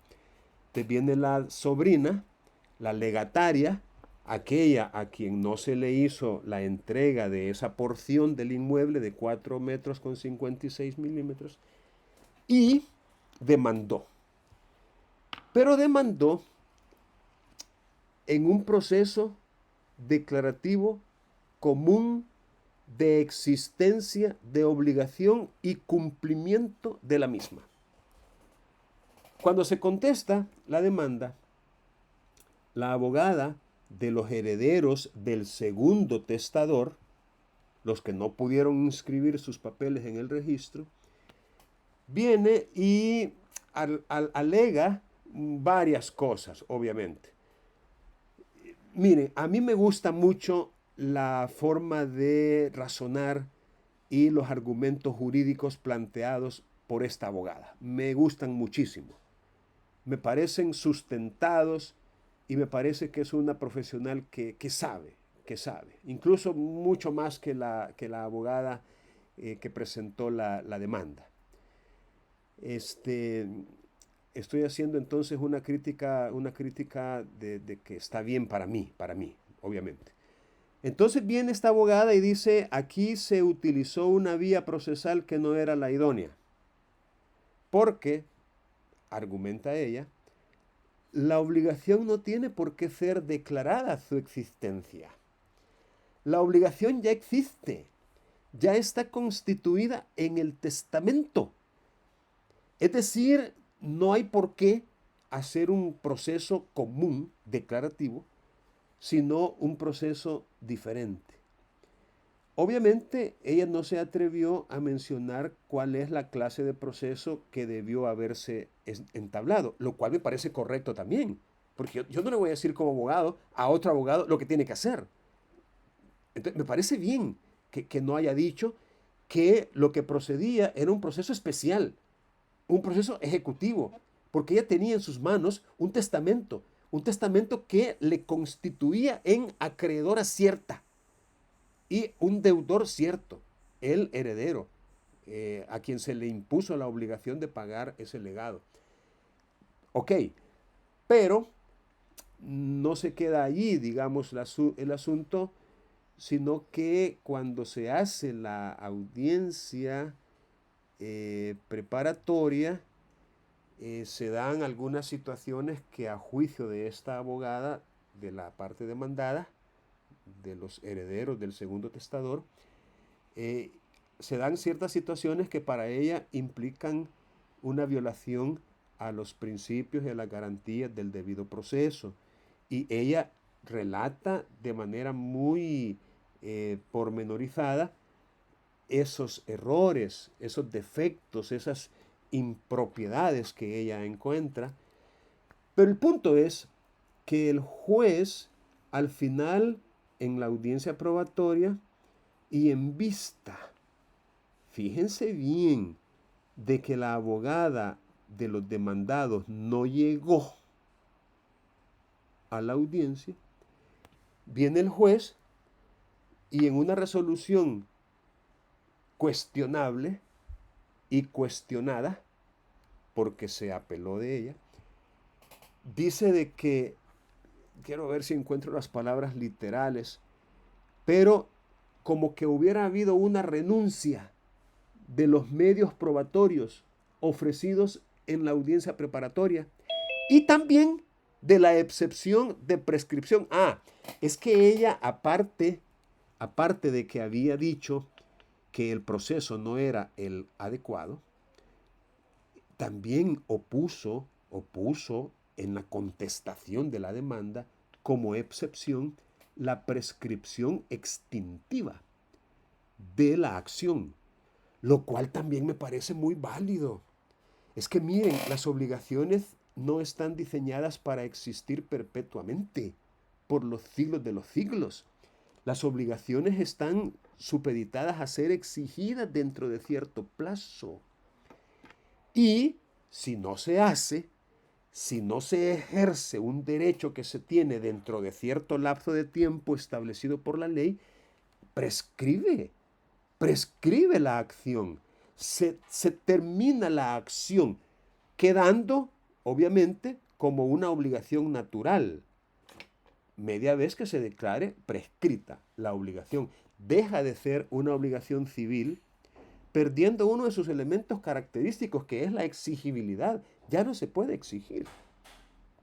Entonces viene la sobrina, la legataria, aquella a quien no se le hizo la entrega de esa porción del inmueble de 4 metros con 56 milímetros, y demandó. Pero demandó en un proceso declarativo común de existencia de obligación y cumplimiento de la misma. Cuando se contesta la demanda, la abogada de los herederos del segundo testador, los que no pudieron inscribir sus papeles en el registro, viene y alega varias cosas, obviamente. Miren, a mí me gusta mucho la forma de razonar y los argumentos jurídicos planteados por esta abogada. Me gustan muchísimo. Me parecen sustentados y me parece que es una profesional que sabe. Incluso mucho más que la abogada que presentó la demanda. Estoy haciendo entonces una crítica de que está bien para mí, obviamente. Entonces viene esta abogada y dice, aquí se utilizó una vía procesal que no era la idónea, porque, argumenta ella, la obligación no tiene por qué ser declarada su existencia. La obligación ya existe, ya está constituida en el testamento. Es decir, no hay por qué hacer un proceso común, declarativo, sino un proceso diferente. Obviamente, ella no se atrevió a mencionar cuál es la clase de proceso que debió haberse entablado, lo cual me parece correcto también, porque yo no le voy a decir como abogado a otro abogado lo que tiene que hacer. Entonces, me parece bien que no haya dicho que lo que procedía era un proceso especial, un proceso ejecutivo, porque ella tenía en sus manos un testamento que le constituía en acreedora cierta y un deudor cierto, el heredero, a quien se le impuso la obligación de pagar ese legado. Ok, pero no se queda allí, digamos, el asunto, sino que cuando se hace la audiencia preparatoria, se dan algunas situaciones que a juicio de esta abogada de la parte demandada, de los herederos del segundo testador, se dan ciertas situaciones que para ella implican una violación a los principios y a las garantías del debido proceso. Y ella relata de manera muy pormenorizada esos errores, esos defectos, esas impropiedades que ella encuentra. Pero el punto es que el juez, al final, en la audiencia probatoria y en vista, fíjense bien, de que la abogada de los demandados no llegó a la audiencia, viene el juez y en una resolución cuestionable y cuestionada, porque se apeló de ella, dice de que, quiero ver si encuentro las palabras literales, pero como que hubiera habido una renuncia de los medios probatorios ofrecidos en la audiencia preparatoria y también de la excepción de prescripción. Es que ella, aparte de que había dicho que el proceso no era el adecuado, también opuso en la contestación de la demanda como excepción la prescripción extintiva de la acción, lo cual también me parece muy válido. Es que miren, las obligaciones no están diseñadas para existir perpetuamente por los siglos de los siglos. Las obligaciones están supeditadas a ser exigidas dentro de cierto plazo. Y si no se hace, si no se ejerce un derecho que se tiene dentro de cierto lapso de tiempo establecido por la ley, prescribe la acción, se termina la acción, quedando, obviamente, como una obligación natural. Media vez que se declare prescrita la obligación, deja de ser una obligación civil, perdiendo uno de sus elementos característicos, que es la exigibilidad. Ya no se puede exigir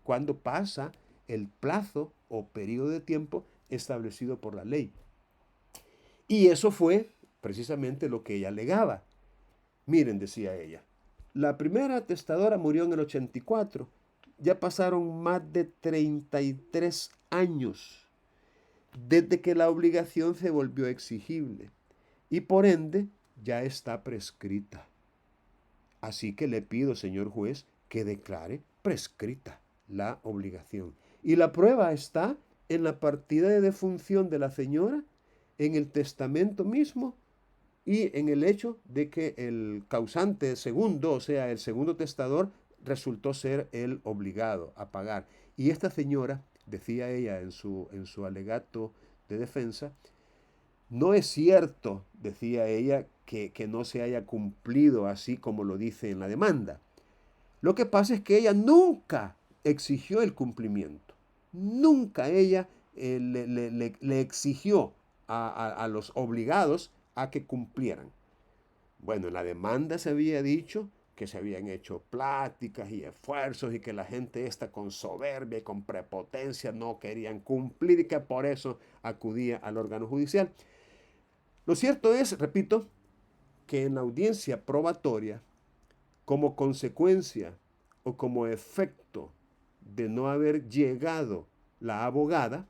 cuando pasa el plazo o periodo de tiempo establecido por la ley. Y eso fue precisamente lo que ella alegaba. Miren, decía ella, la primera atestadora murió en el 84. Ya pasaron más de 33 años desde que la obligación se volvió exigible y por ende ya está prescrita. Así que le pido, señor juez, que declare prescrita la obligación. Y la prueba está en la partida de defunción de la señora, en el testamento mismo y en el hecho de que el causante segundo, o sea, el segundo testador, resultó ser el obligado a pagar. Y esta señora, decía ella en su alegato de defensa, no es cierto, decía ella, que no se haya cumplido así como lo dice en la demanda. Lo que pasa es que ella nunca exigió el cumplimiento. Nunca ella le exigió a los obligados a que cumplieran. Bueno, en la demanda se había dicho que se habían hecho pláticas y esfuerzos y que la gente esta con soberbia y con prepotencia no querían cumplir y que por eso acudía al órgano judicial. Lo cierto es, repito, que en la audiencia probatoria, como consecuencia o como efecto de no haber llegado la abogada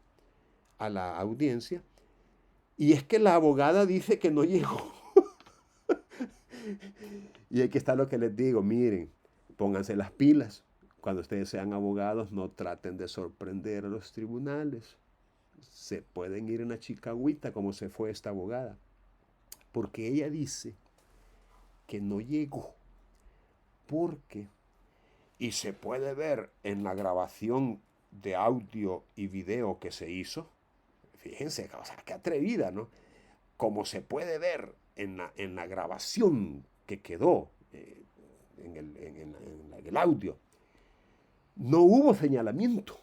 a la audiencia, y es que la abogada dice que no llegó. Y aquí está lo que les digo, miren, pónganse las pilas. Cuando ustedes sean abogados, no traten de sorprender a los tribunales. Se pueden ir en la chicagüita como se fue esta abogada. Porque ella dice que no llegó. Porque, y se puede ver en la grabación de audio y video que se hizo, fíjense, o sea, qué atrevida, ¿no? Como se puede ver en la grabación que quedó en el audio, no hubo señalamiento.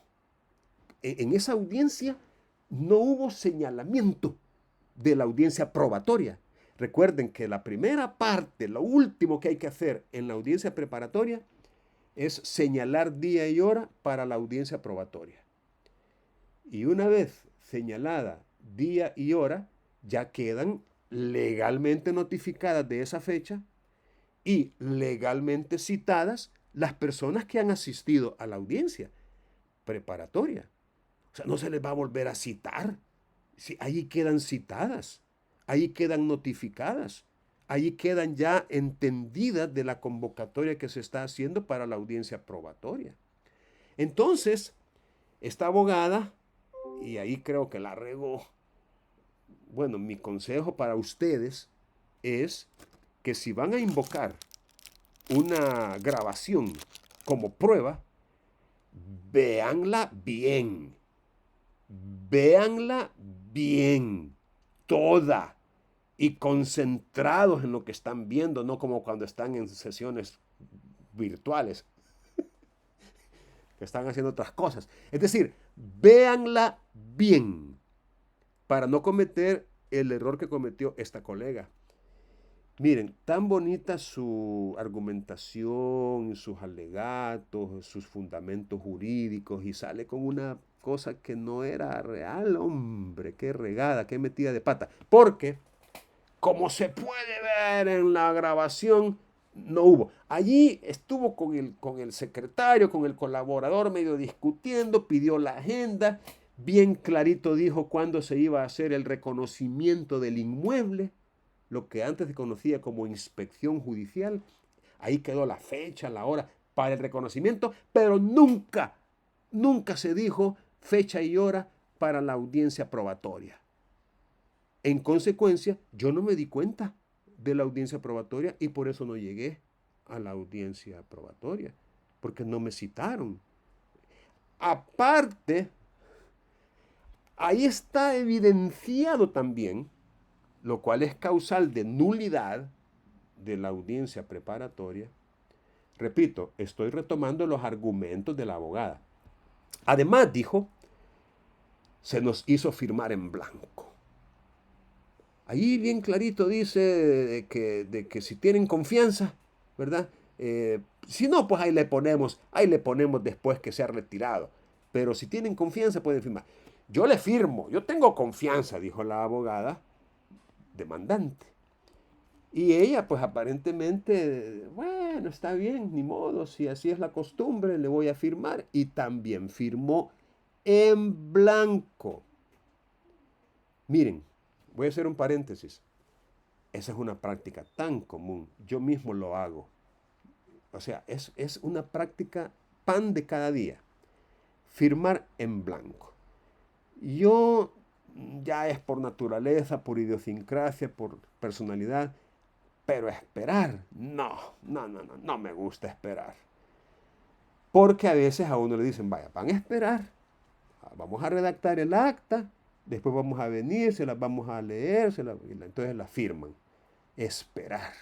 En esa audiencia no hubo señalamiento de la audiencia probatoria. Recuerden que la primera parte, lo último que hay que hacer en la audiencia preparatoria es señalar día y hora para la audiencia probatoria. Y una vez señalada día y hora, ya quedan legalmente notificadas de esa fecha y legalmente citadas las personas que han asistido a la audiencia preparatoria. O sea, no se les va a volver a citar. Sí, ahí quedan citadas, ahí quedan notificadas, ahí quedan ya entendidas de la convocatoria que se está haciendo para la audiencia probatoria. Entonces, esta abogada, y ahí creo que la regó, bueno, mi consejo para ustedes es que si van a invocar una grabación como prueba, véanla bien. Véanla bien, toda, y concentrados en lo que están viendo, no como cuando están en sesiones virtuales, que están haciendo otras cosas. Es decir, véanla bien, para no cometer el error que cometió esta colega. Miren, tan bonita su argumentación, sus alegatos, sus fundamentos jurídicos, y sale con una cosa que no era real, hombre, qué regada, qué metida de pata. Porque, como se puede ver en la grabación, no hubo. Allí estuvo con el secretario, con el colaborador, medio discutiendo, pidió la agenda, bien clarito dijo cuándo se iba a hacer el reconocimiento del inmueble, lo que antes se conocía como inspección judicial. Ahí quedó la fecha, la hora para el reconocimiento, pero nunca se dijo fecha y hora para la audiencia probatoria. En consecuencia, yo no me di cuenta de la audiencia probatoria y por eso no llegué a la audiencia probatoria. porque no me citaron. Aparte, ahí está evidenciado también, lo cual es causal de nulidad de la audiencia preparatoria. Repito, estoy retomando los argumentos de la abogada. Además, dijo, se nos hizo firmar en blanco. Ahí bien clarito dice de que si tienen confianza, ¿verdad? Si no, pues ahí le ponemos después que se ha retirado. Pero si tienen confianza, pueden firmar. Yo le firmo, yo tengo confianza, dijo la abogada demandante. Y ella, pues aparentemente, bueno, está bien, ni modo, si así es la costumbre, le voy a firmar. Y también firmó en blanco. Miren, voy a hacer un paréntesis. Esa es una práctica tan común. Yo mismo lo hago. O sea, es una práctica pan de cada día. Firmar en blanco. Yo, ya es por naturaleza, por idiosincrasia, por personalidad, pero esperar, no me gusta esperar. Porque a veces a uno le dicen, vaya, van a esperar, vamos a redactar el acta, después vamos a venir, se las vamos a leer, entonces la firman. Esperar.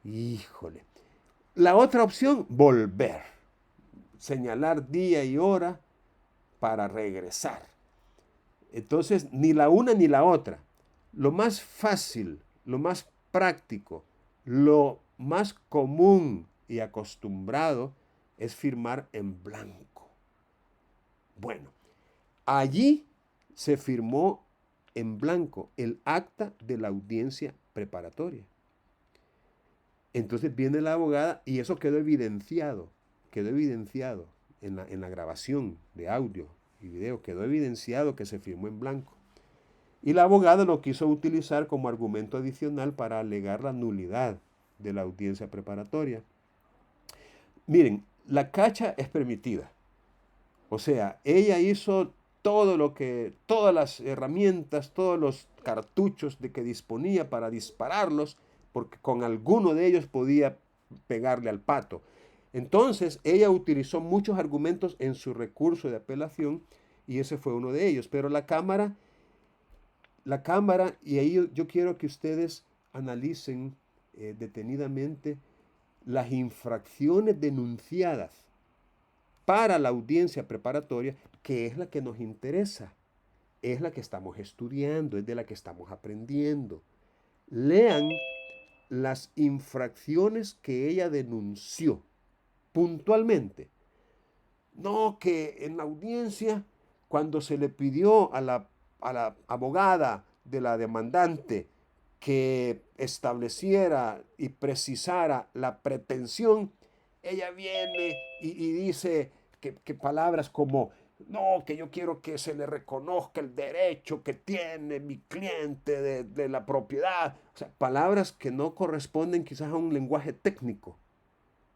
Híjole. La otra opción, volver. Señalar día y hora para regresar. Entonces, ni la una ni la otra. Lo más fácil, lo más práctico, lo más común y acostumbrado es firmar en blanco. Bueno, allí se firmó en blanco el acta de la audiencia preparatoria. Entonces viene la abogada y eso quedó evidenciado en la grabación de audio y video, quedó evidenciado que se firmó en blanco. Y la abogada lo quiso utilizar como argumento adicional para alegar la nulidad de la audiencia preparatoria. Miren, la cacha es permitida. O sea, ella hizo todas las herramientas, todos los cartuchos de que disponía para dispararlos, porque con alguno de ellos podía pegarle al pato. Entonces, ella utilizó muchos argumentos en su recurso de apelación y ese fue uno de ellos. Pero la Cámara, y ahí yo quiero que ustedes analicen detenidamente las infracciones denunciadas para la audiencia preparatoria, que es la que nos interesa, es la que estamos estudiando, es de la que estamos aprendiendo. Lean las infracciones que ella denunció puntualmente. No, que en la audiencia, cuando se le pidió a la abogada de la demandante que estableciera y precisara la pretensión, ella viene y dice que palabras como, no, que yo quiero que se le reconozca el derecho que tiene mi cliente de la propiedad. O sea, palabras que no corresponden quizás a un lenguaje técnico.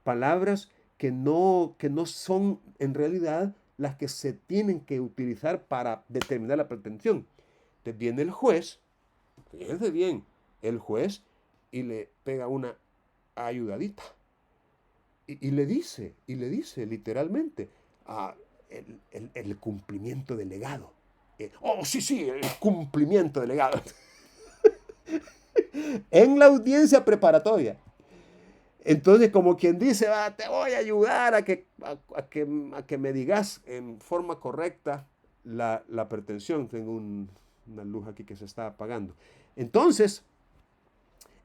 Palabras que no son en realidad las que se tienen que utilizar para determinar la pretensión. Entonces viene el juez, fíjense bien, el juez y le pega una ayudadita. Y le dice literalmente, el cumplimiento delegado. Sí, el cumplimiento delegado. En la audiencia preparatoria. Entonces, como quien dice, te voy a ayudar a que me digas en forma correcta la pretensión. Tengo una luz aquí que se está apagando. Entonces,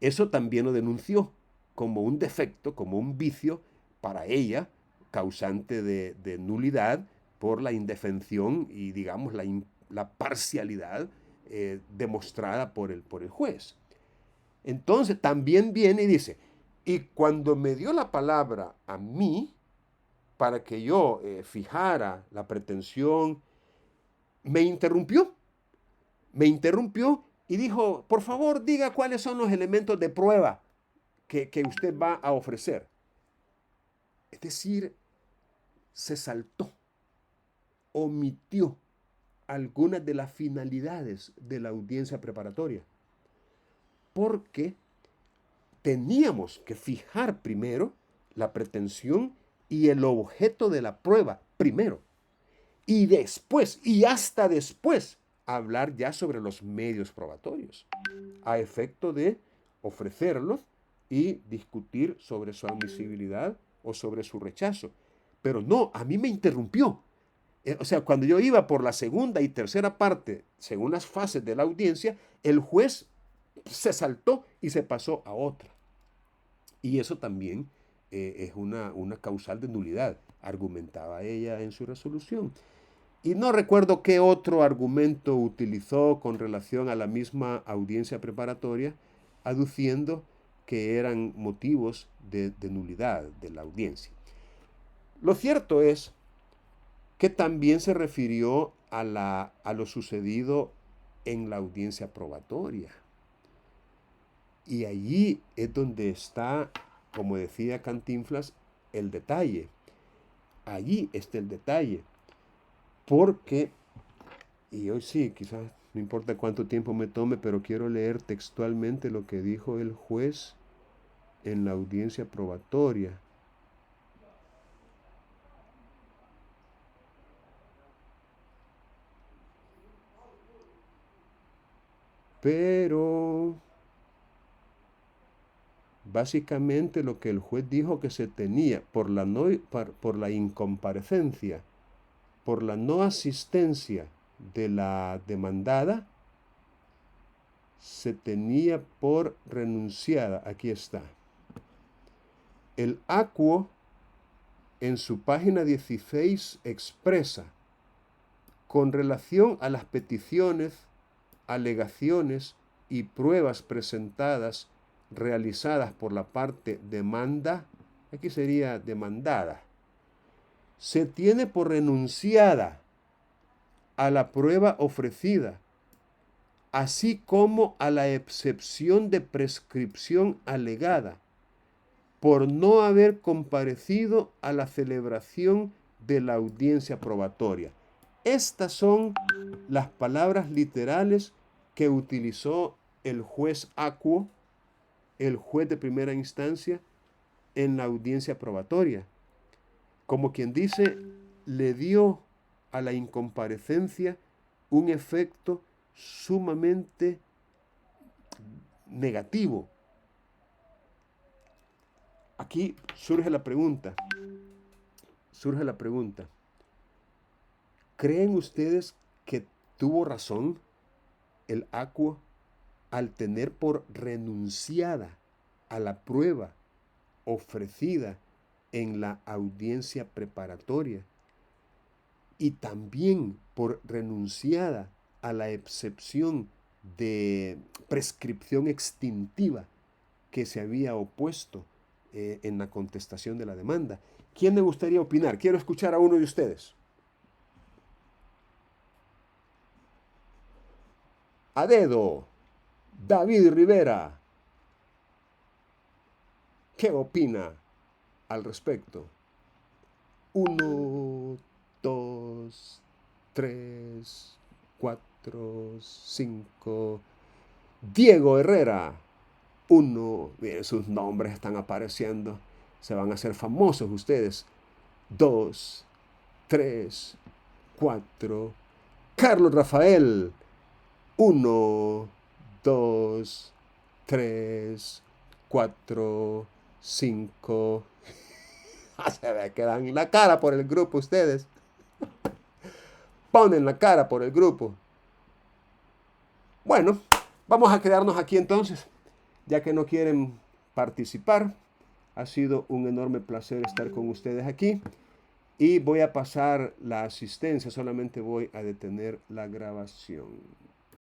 eso también lo denunció como un defecto, como un vicio para ella, causante de nulidad por la indefensión y, digamos, la parcialidad demostrada por el juez. Entonces, también viene y dice, y cuando me dio la palabra a mí, para que yo fijara la pretensión, me interrumpió y dijo, por favor, diga cuáles son los elementos de prueba que usted va a ofrecer. Es decir, se saltó, omitió algunas de las finalidades de la audiencia preparatoria, porque teníamos que fijar primero la pretensión y el objeto de la prueba primero. Y después, y hasta después, hablar ya sobre los medios probatorios, a efecto de ofrecerlos y discutir sobre su admisibilidad o sobre su rechazo. Pero no, a mí me interrumpió. O sea, cuando yo iba por la segunda y tercera parte, según las fases de la audiencia, el juez se saltó y se pasó a otra. Y eso también es una causal de nulidad, argumentaba ella en su resolución. Y no recuerdo qué otro argumento utilizó con relación a la misma audiencia preparatoria, aduciendo que eran motivos de nulidad de la audiencia. Lo cierto es que también se refirió a lo sucedido en la audiencia probatoria. Y allí es donde está, como decía Cantinflas, el detalle. Allí está el detalle. Porque, y hoy sí, quizás no importa cuánto tiempo me tome, pero quiero leer textualmente lo que dijo el juez en la audiencia probatoria. Pero básicamente lo que el juez dijo que se tenía por la incomparecencia, por la no asistencia de la demandada, se tenía por renunciada. Aquí está. El acuo en su página 16 expresa, con relación a las peticiones, alegaciones y pruebas presentadas realizadas por la parte demanda, aquí sería demandada, se tiene por renunciada a la prueba ofrecida, así como a la excepción de prescripción alegada, por no haber comparecido a la celebración de la audiencia probatoria. Estas son las palabras literales que utilizó el juez acuo, el juez de primera instancia, en la audiencia probatoria. Como quien dice, le dio a la incomparecencia un efecto sumamente negativo. Aquí surge la pregunta. ¿Creen ustedes que tuvo razón el acuo al tener por renunciada a la prueba ofrecida en la audiencia preparatoria y también por renunciada a la excepción de prescripción extintiva que se había opuesto en la contestación de la demanda? ¿Quién me gustaría opinar? Quiero escuchar a uno de ustedes. A dedo, David Rivera. ¿Qué opina al respecto? 1, 2, 3, 4, 5. Diego Herrera. 1. Miren, sus nombres están apareciendo. Se van a hacer famosos ustedes. 2, 3, 4. Carlos Rafael. 1, 2, 3, 4, 5. Se ve que dan la cara por el grupo ustedes. Ponen la cara por el grupo. Bueno, vamos a quedarnos aquí entonces, ya que no quieren participar. Ha sido un enorme placer estar con ustedes aquí. Y voy a pasar la asistencia, solamente voy a detener la grabación.